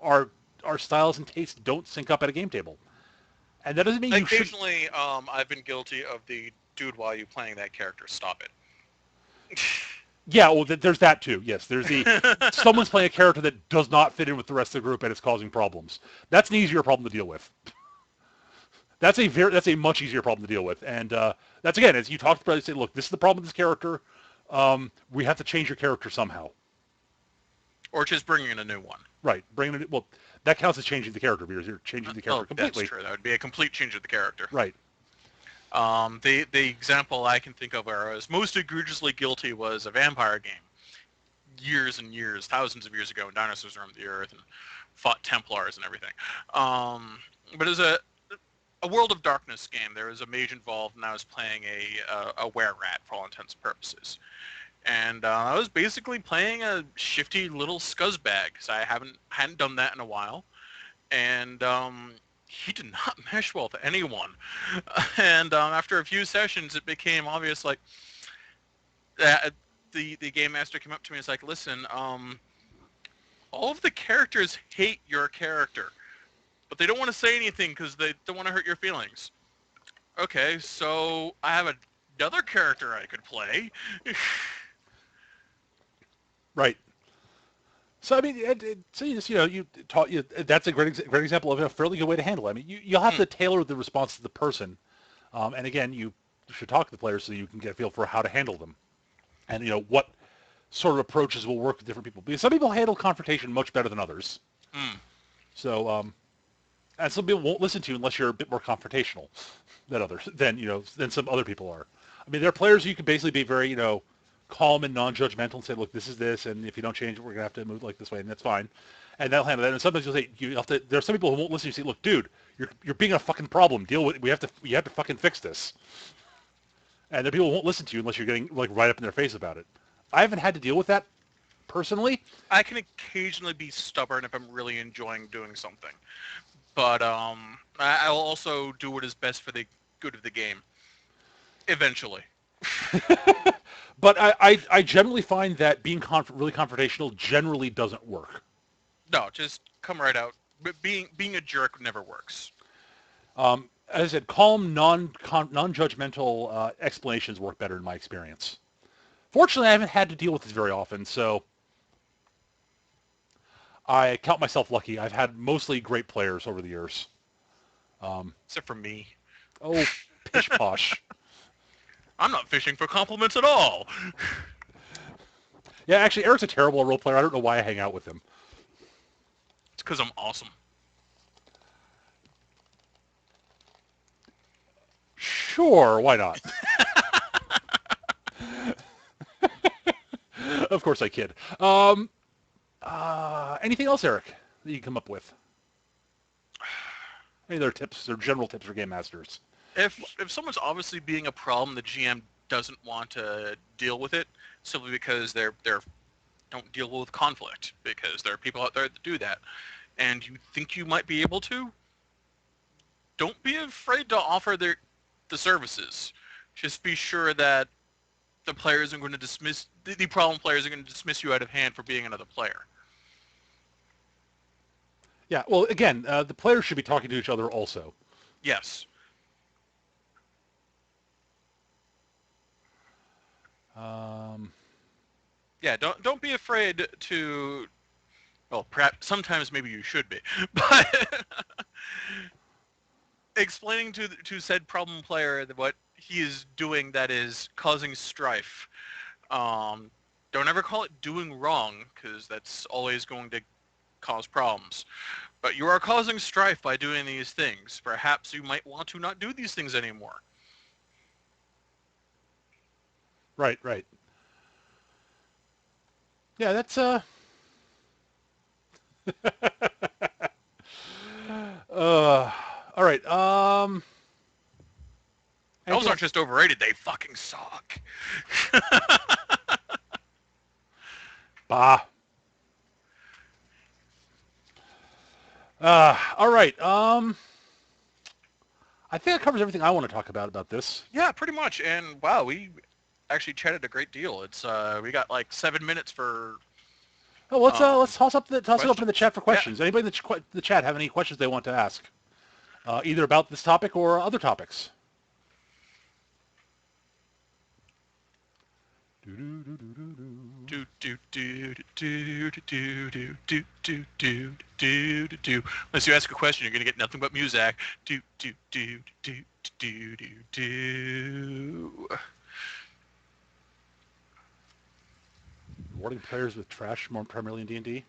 Speaker 1: our styles and tastes don't sync up at a game table. And that doesn't mean you should,
Speaker 2: Occasionally, I've been guilty of the dude, why are you playing that character? Stop
Speaker 1: yeah, well, there's that too. Yes, there's
Speaker 2: it.
Speaker 1: someone's playing a character that does not fit in with the rest of the group and it's causing problems. That's an easier problem to deal with. That's a much easier problem to deal with. And that's, again, as you talk to players, say, look, this is the problem with this character. We have to change your character somehow.
Speaker 2: Or just bringing in a new one.
Speaker 1: Right. Bringing it. Well, that counts as changing the character because you're changing the character
Speaker 2: Oh, that's
Speaker 1: completely.
Speaker 2: true. That would be a complete change of the character.
Speaker 1: Right.
Speaker 2: The example I can think of where I was most egregiously guilty was a vampire game. Years and years, thousands of years ago, when dinosaurs roamed the earth and fought Templars and everything. But it was a World of Darkness game. There was a mage involved, and I was playing a were-rat for all intents and purposes. And I was basically playing a shifty little scuzzbag, because I hadn't done that in a while. And he did not mesh well with anyone. And after a few sessions, it became obvious, like, the game master came up to me and was like, listen, all of the characters hate your character, but they don't want to say anything because they don't want to hurt your feelings. Okay, so I have another character I could play.
Speaker 1: Right. So I mean, so you just you taught you that's a great example of a fairly good way to handle it. I mean, you'll have
Speaker 2: Hmm.
Speaker 1: to tailor the response to the person, and again, you should talk to the players so you can get a feel for how to handle them, and what sort of approaches will work with different people. Because some people handle confrontation much better than others.
Speaker 2: Hmm.
Speaker 1: So, and some people won't listen to you unless you're a bit more confrontational than some other people are. I mean, there are players you can basically be very calm and non-judgmental and say, look, this is this, and if you don't change it, we're gonna have to move like this way, and that's fine. And they'll handle that. And sometimes you'll say, you have to. There are some people who won't listen. You say, look, dude, you're being a fucking problem. Deal with it. You have to fucking fix this. And there are people who won't listen to you unless you're getting like right up in their face about it. I haven't had to deal with that personally.
Speaker 2: I can occasionally be stubborn if I'm really enjoying doing something, but I'll also do what is best for the good of the game. Eventually.
Speaker 1: But I generally find that being really confrontational generally doesn't work.
Speaker 2: No, just come right out. But being a jerk never works.
Speaker 1: As I said, calm, non-judgmental explanations work better in my experience. Fortunately, I haven't had to deal with this very often, so I count myself lucky. I've had mostly great players over the years. Um,
Speaker 2: Except for me.
Speaker 1: oh, pish posh.
Speaker 2: I'm not fishing for compliments at all.
Speaker 1: Yeah, actually, Eric's a terrible role player. I don't know why I hang out with him.
Speaker 2: It's because I'm awesome.
Speaker 1: Sure, why not? Of course I kid. Anything else, Eric, that you can come up with? Any other tips or general tips for game masters?
Speaker 2: If someone's obviously being a problem, the GM doesn't want to deal with it simply because they're don't deal with conflict, because there are people out there that do that. And you think you might be able to, don't be afraid to offer the services. Just be sure that the players are going to dismiss, the problem players are going to dismiss you out of hand for being another player.
Speaker 1: Yeah, well, again, the players should be talking to each other also.
Speaker 2: Yes.
Speaker 1: Um,
Speaker 2: Yeah, don't be afraid to, well, perhaps sometimes maybe you should be, but explaining to said problem player that what he is doing that is causing strife. Um, don't ever call it doing wrong, because that's always going to cause problems. But you are causing strife by doing these things. Perhaps you might want to not do these things anymore.
Speaker 1: right, right. Yeah, that's all right.
Speaker 2: Those
Speaker 1: Anything
Speaker 2: aren't
Speaker 1: else?
Speaker 2: just overrated, they fucking suck.
Speaker 1: Bah. All right. I think that covers everything I want to talk about this.
Speaker 2: Yeah, pretty much. And wow, we actually chatted a great deal. It's we got like 7 minutes for
Speaker 1: Oh, let's toss it open in the
Speaker 2: questions.
Speaker 1: chat for
Speaker 2: Yeah.
Speaker 1: questions. Anybody in the chat have any questions they want to ask, either about this topic or other topics?
Speaker 2: Do do do do do do do do do do do do do. Unless you ask a question, you're gonna get nothing but music. Do do do do do do do.
Speaker 1: Rewarding players with trash more primarily in D&D.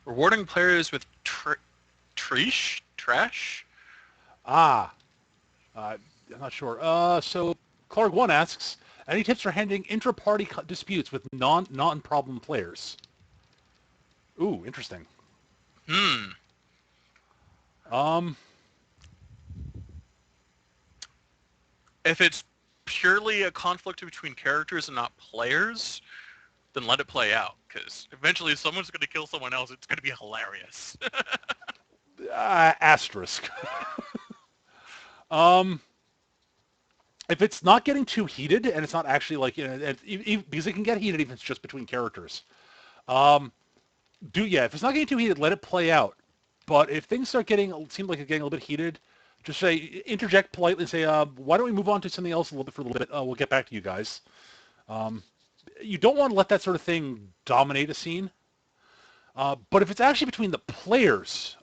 Speaker 2: Rewarding players with trash.
Speaker 1: Ah, I'm not sure. So Clark One asks, any tips for handling intra-party disputes with non-problem players? Ooh, interesting.
Speaker 2: Hmm.
Speaker 1: Um,
Speaker 2: If it's purely a conflict between characters and not players, then let it play out. Because eventually, if someone's going to kill someone else, it's going to be hilarious.
Speaker 1: asterisk. um, if it's not getting too heated and it's not actually like because it can get heated even if it's just between characters. Um, if it's not getting too heated, let it play out. But if things seem like it's getting a little bit heated, just interject politely and say, why don't we move on to something else for a little bit? We'll get back to you guys. Um, you don't want to let that sort of thing dominate a scene. But if it's actually between the players,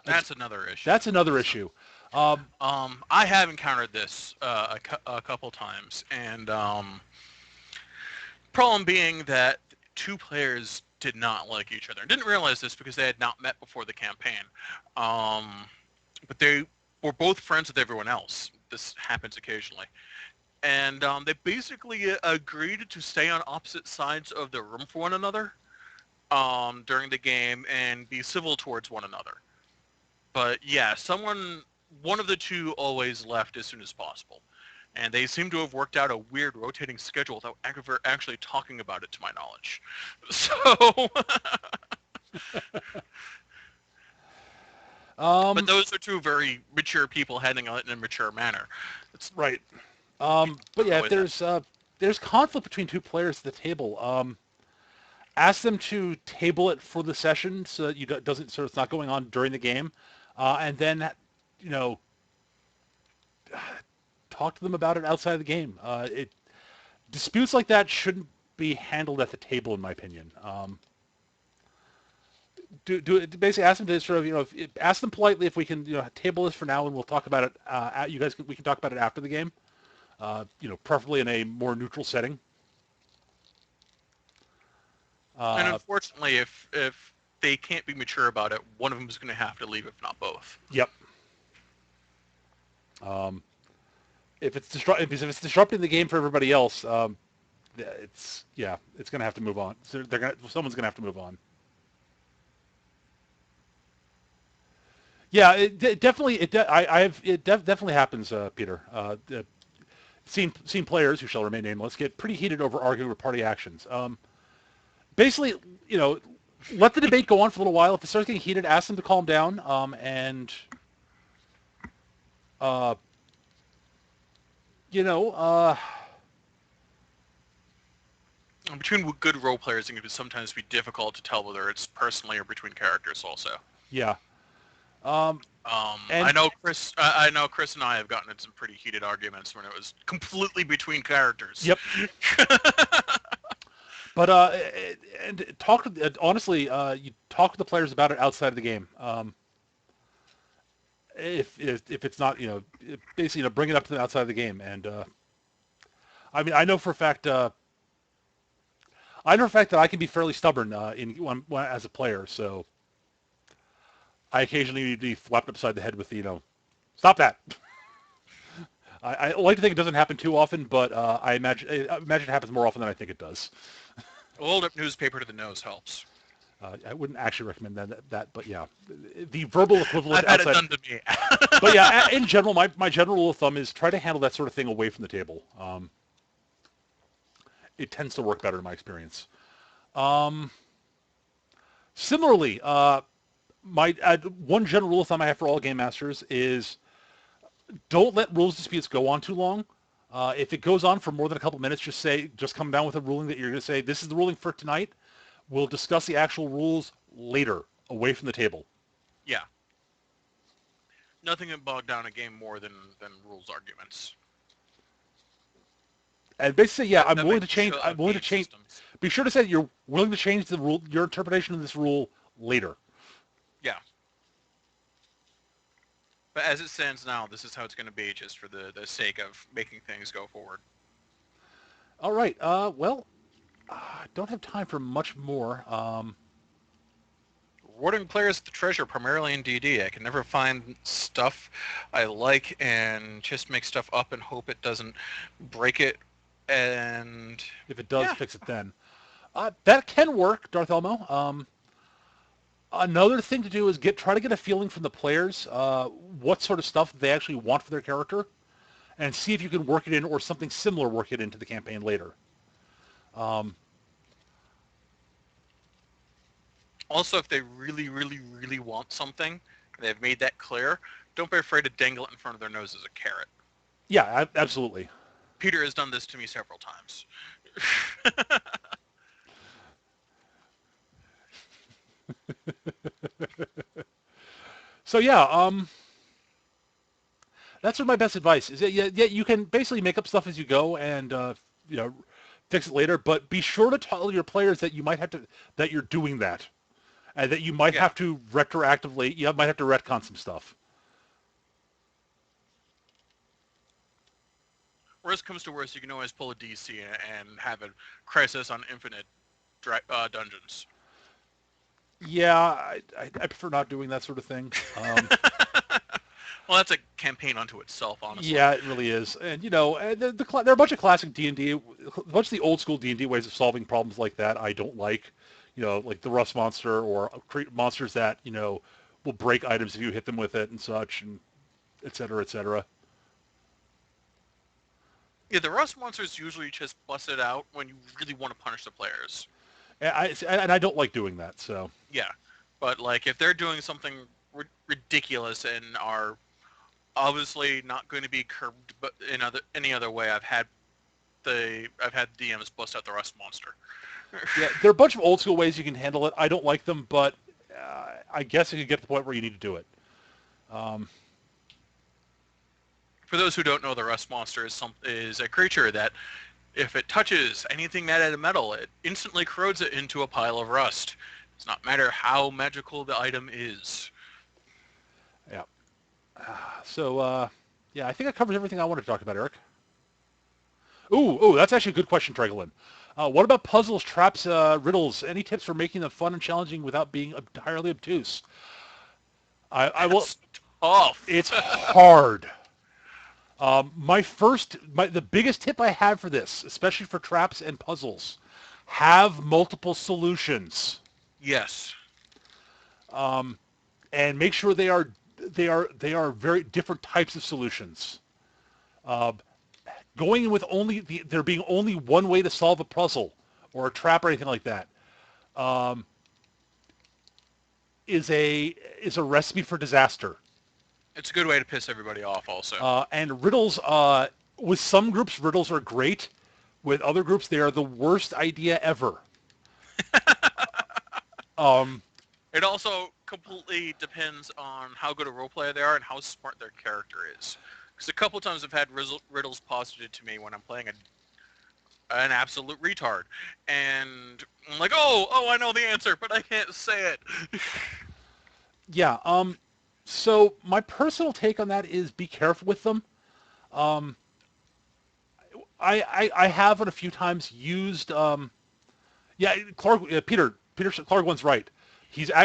Speaker 2: That's another issue.
Speaker 1: that's another
Speaker 2: So,
Speaker 1: issue.
Speaker 2: I have encountered this a couple times, and problem being that two players did not like each other. Didn't realize this because they had not met before the campaign. But they were both friends with everyone else. This happens occasionally. And they basically agreed to stay on opposite sides of the room for one another during the game and be civil towards one another. But yeah, one of the two always left as soon as possible. And they seem to have worked out a weird rotating schedule without ever actually talking about it, to my knowledge. So, but
Speaker 1: um,
Speaker 2: those are two very mature people handling it in a mature manner. It's
Speaker 1: right. But
Speaker 2: not
Speaker 1: yeah, if
Speaker 2: always that.
Speaker 1: there's conflict between two players at the table, ask them to table it for the session so that doesn't so it's not going on during the game, and then you know talk to them about it outside of the game. Disputes like that shouldn't be handled at the table, in my opinion. Basically ask them to sort of ask them politely if we can table this for now and we'll talk about it. We can talk about it after the game. Preferably in a more neutral setting.
Speaker 2: And
Speaker 1: Uh,
Speaker 2: unfortunately, if they can't be mature about it, one of them is going to have to leave, if not both.
Speaker 1: yep. Um, if it's disrupting the game for everybody else, it's going to have to move on. So someone's going to have to move on. Yeah, definitely happens, Peter. Seen players who shall remain nameless get pretty heated over arguing with party actions. Basically, you know, let the debate go on for a little while. If it starts getting heated, ask them to calm down. And uh, you know,
Speaker 2: Between good role players, it can sometimes be difficult to tell whether it's personally or between characters. Also,
Speaker 1: yeah. Um,
Speaker 2: I
Speaker 1: and
Speaker 2: know I know Chris and I have gotten in some pretty heated arguments when it was completely between characters.
Speaker 1: yep. But and talk honestly. You talk to the players about it outside of the game. If it's not, basically, bring it up to them outside of the game. And I mean, I know for a fact that I can be fairly stubborn as a player. So I occasionally need to be flapped upside the head with stop that. I like to think it doesn't happen too often, but I imagine it happens more often than I think it does.
Speaker 2: A hold up newspaper to the nose helps.
Speaker 1: I wouldn't actually recommend that, but yeah, the verbal equivalent
Speaker 2: I've had it
Speaker 1: outside.
Speaker 2: done to me.
Speaker 1: But yeah, in general, my general rule of thumb is try to handle that sort of thing away from the table. It tends to work better in my experience. Um, Similarly, my one general rule of thumb I have for all game masters is don't let rules disputes go on too long. If it goes on for more than a couple minutes, just come down with a ruling that you're going to say, this is the ruling for tonight. We'll discuss the actual rules later, away from the table.
Speaker 2: Yeah. Nothing can bog down a game more than rules arguments.
Speaker 1: And basically, yeah, I'm
Speaker 2: That
Speaker 1: willing
Speaker 2: makes
Speaker 1: to
Speaker 2: me
Speaker 1: change.
Speaker 2: shut
Speaker 1: I'm
Speaker 2: out
Speaker 1: willing to
Speaker 2: game
Speaker 1: change.
Speaker 2: systems.
Speaker 1: Be sure to say you're willing to change the rule, your interpretation of this rule later.
Speaker 2: Yeah. But as it stands now, this is how it's going to be, just for the sake of making things go forward.
Speaker 1: All right. Well, I don't have time for much more.
Speaker 2: Rewarding players with the treasure primarily in DD. I can never find stuff I like and just make stuff up and hope it doesn't break it. And
Speaker 1: If it does,
Speaker 2: yeah,
Speaker 1: fix it then. That can work, Darth Elmo. Another thing to do is try to get a feeling from the players what sort of stuff they actually want for their character, and see if you can work it in or something similar work it into the campaign later. Um,
Speaker 2: also if they really, really, really want something, and they've made that clear, don't be afraid to dangle it in front of their nose as a carrot.
Speaker 1: yeah, absolutely.
Speaker 2: Peter has done this to me several times.
Speaker 1: So yeah, that's my best advice. Is that, yeah, you can basically make up stuff as you go and you know fix it later, but be sure to tell your players that that you're doing that, and that you might
Speaker 2: Yeah.
Speaker 1: have to retroactively, you might have to retcon some stuff.
Speaker 2: Worst comes to worst, you can always pull a DC and have a Crisis on Infinite dungeons.
Speaker 1: Yeah, I prefer not doing that sort of thing.
Speaker 2: Well, that's a campaign unto itself, honestly.
Speaker 1: Yeah, it really is. And there are a bunch of classic D&D, a bunch of the old school D&D ways of solving problems like that I don't like. Like the rust monster or monsters that, will break items if you hit them with it and such, and et cetera, et cetera.
Speaker 2: Yeah, the Rust monsters usually just bust it out when you really want to punish the players.
Speaker 1: And I don't like doing that, so.
Speaker 2: Yeah, but like if they're doing something ridiculous and are obviously not going to be curbed, but in any other way, I've had DMs bust out the Rust monster.
Speaker 1: Yeah, there are a bunch of old school ways you can handle it. I don't like them, but I guess you could get to the point where you need to do it. Um,
Speaker 2: For those who don't know, the Rust monster is a creature that, if it touches anything made out of metal, it instantly corrodes it into a pile of rust. It's not matter how magical the item is.
Speaker 1: yeah. So, yeah, I think that covers everything I wanted to talk about, Eric. Ooh, that's actually a good question, Tregelin. What about puzzles, traps, riddles? Any tips for making them fun and challenging without being entirely obtuse? I will.
Speaker 2: That's tough.
Speaker 1: It's hard. The biggest tip I have for this, especially for traps and puzzles, have multiple solutions,
Speaker 2: Yes.
Speaker 1: and make sure they are they are very different types of solutions. Uh, Going in with there being only one way to solve a puzzle or a trap or anything like that um, is a recipe for disaster.
Speaker 2: It's a good way to piss everybody off, also.
Speaker 1: And riddles, with some groups, riddles are great. With other groups, they are the worst idea ever. Um,
Speaker 2: It also completely depends on how good a role player they are and how smart their character is. Because a couple times I've had riddles posited to me when I'm playing an absolute retard, and I'm like, oh, I know the answer, but I can't say it.
Speaker 1: yeah. So my personal take on that is be careful with them. Um, I have it a few times used. Yeah, Clark. Peter Clark one's right.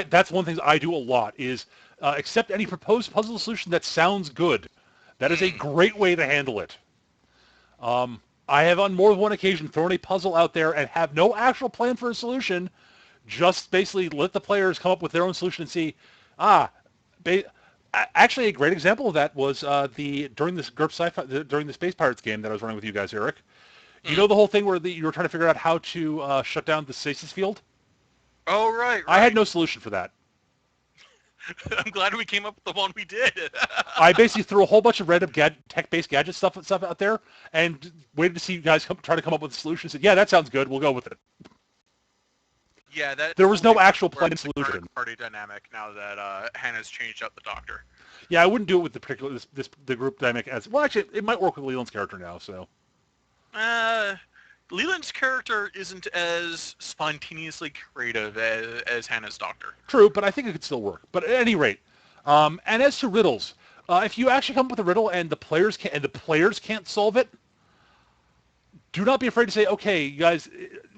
Speaker 1: That's one of the things I do a lot is accept any proposed puzzle solution that sounds good. That is a
Speaker 2: Mm.
Speaker 1: great way to handle it. I have on more than one occasion thrown a puzzle out there and have no actual plan for a solution. Just basically let the players come up with their own solution and see. Ah, ba- Actually, a great example of that was during this GURP sci-fi during the Space Pirates game that I was running with you guys, Eric. You
Speaker 2: Mm.
Speaker 1: know the whole thing where you were trying to figure out how to shut down the stasis field?
Speaker 2: Oh, right,
Speaker 1: I had
Speaker 2: right.
Speaker 1: no solution for that.
Speaker 2: I'm glad we came up with the one we did.
Speaker 1: I basically threw a whole bunch of random tech-based gadget stuff out there and waited to see you guys try to come up with a solution. Said, yeah, that sounds good. We'll go with it.
Speaker 2: Yeah, that
Speaker 1: There was
Speaker 2: totally
Speaker 1: no
Speaker 2: fits
Speaker 1: actual
Speaker 2: with
Speaker 1: planned
Speaker 2: the current
Speaker 1: solution.
Speaker 2: party dynamic now that Hannah's changed out the doctor.
Speaker 1: Yeah, I wouldn't do it with the group dynamic as well. Actually, it might work with Leland's character now. So
Speaker 2: Uh, Leland's character isn't as spontaneously creative as Hannah's doctor.
Speaker 1: true, but I think it could still work. But at any rate, and as to riddles, if you actually come up with a riddle and the players can't solve it, do not be afraid to say, okay, you guys,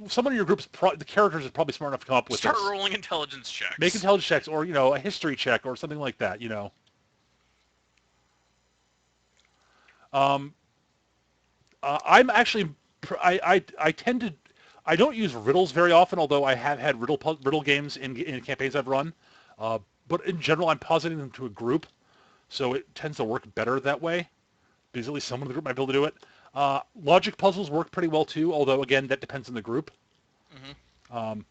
Speaker 1: someone in your group's the characters is probably smart enough to come up with
Speaker 2: Start
Speaker 1: this.
Speaker 2: rolling intelligence
Speaker 1: Make
Speaker 2: checks.
Speaker 1: intelligence checks, or a history check, or something like that. Um, I'm actually, I tend to, I don't use riddles very often, although I have had riddle games in campaigns I've run. Uh, but in general, I'm positing them to a group, so it tends to work better that way, because at least someone in the group might be able to do it. Logic puzzles work pretty well too, although again, that depends on the group.
Speaker 2: Hmm.
Speaker 1: Um,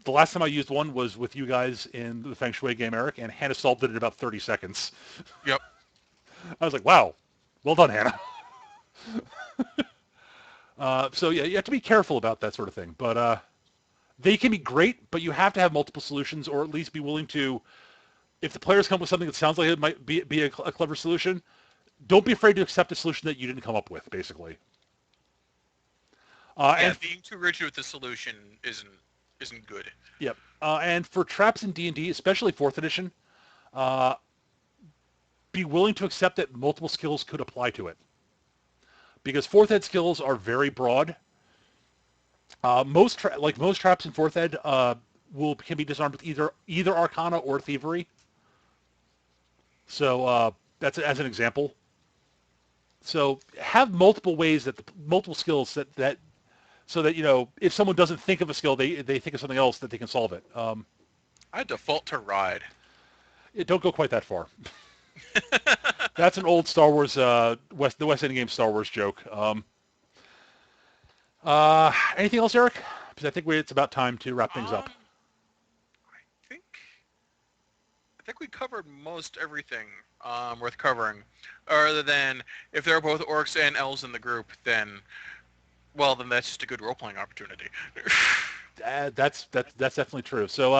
Speaker 1: the last time I used one was with you guys in the Feng Shui game, Eric, and Hannah solved it in about 30 seconds.
Speaker 2: Yep.
Speaker 1: I was like, wow, well done, Hannah. So yeah, you have to be careful about that sort of thing. But they can be great, but you have to have multiple solutions, or at least be willing to, if the players come up with something that sounds like it might be a clever solution, don't be afraid to accept a solution that you didn't come up with, basically.
Speaker 2: Yeah,
Speaker 1: And
Speaker 2: being too rigid with the solution isn't good.
Speaker 1: yep. And for traps in D&D, especially 4th edition, uh, be willing to accept that multiple skills could apply to it. Because 4th ed skills are very broad. Like most traps in 4th ed can be disarmed with either Arcana or Thievery. So that's as an example. So have multiple ways multiple skills that so that if someone doesn't think of a skill, they think of something else that they can solve it.
Speaker 2: I default to ride.
Speaker 1: Don't go quite that far. That's an old Star Wars the West End game Star Wars joke. Anything else, Eric? Because I think it's about time to wrap things up.
Speaker 2: I think I think we covered most everything worth covering. Other than if there are both orcs and elves in the group, then then that's just a good role playing opportunity.
Speaker 1: That's definitely true. So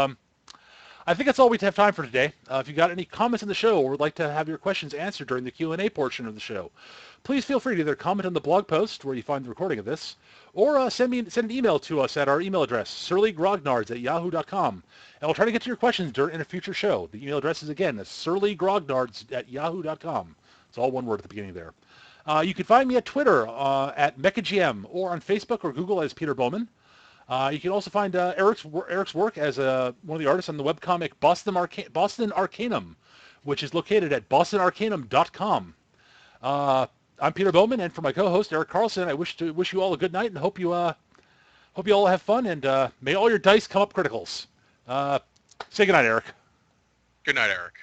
Speaker 1: I think that's all we have time for today. If you got any comments in the show or would like to have your questions answered during the Q&A portion of the show, please feel free to either comment on the blog post where you find the recording of this, or send an email to us at our email address, surlygrognards@yahoo.com. And we'll try to get to your questions in a future show. The email address is, again, surlygrognards@yahoo.com. It's all one word at the beginning there. You can find me at Twitter at MechaGM, or on Facebook or Google as Peter Bowman. You can also find Eric's work as one of the artists on the webcomic Boston Arcanum, which is located at bostonarcanum.com. I'm Peter Bowman, and for my co-host Eric Carlson, I wish you all a good night and hope you all have fun, and may all your dice come up criticals. Say goodnight, Eric.
Speaker 2: Good night, Eric.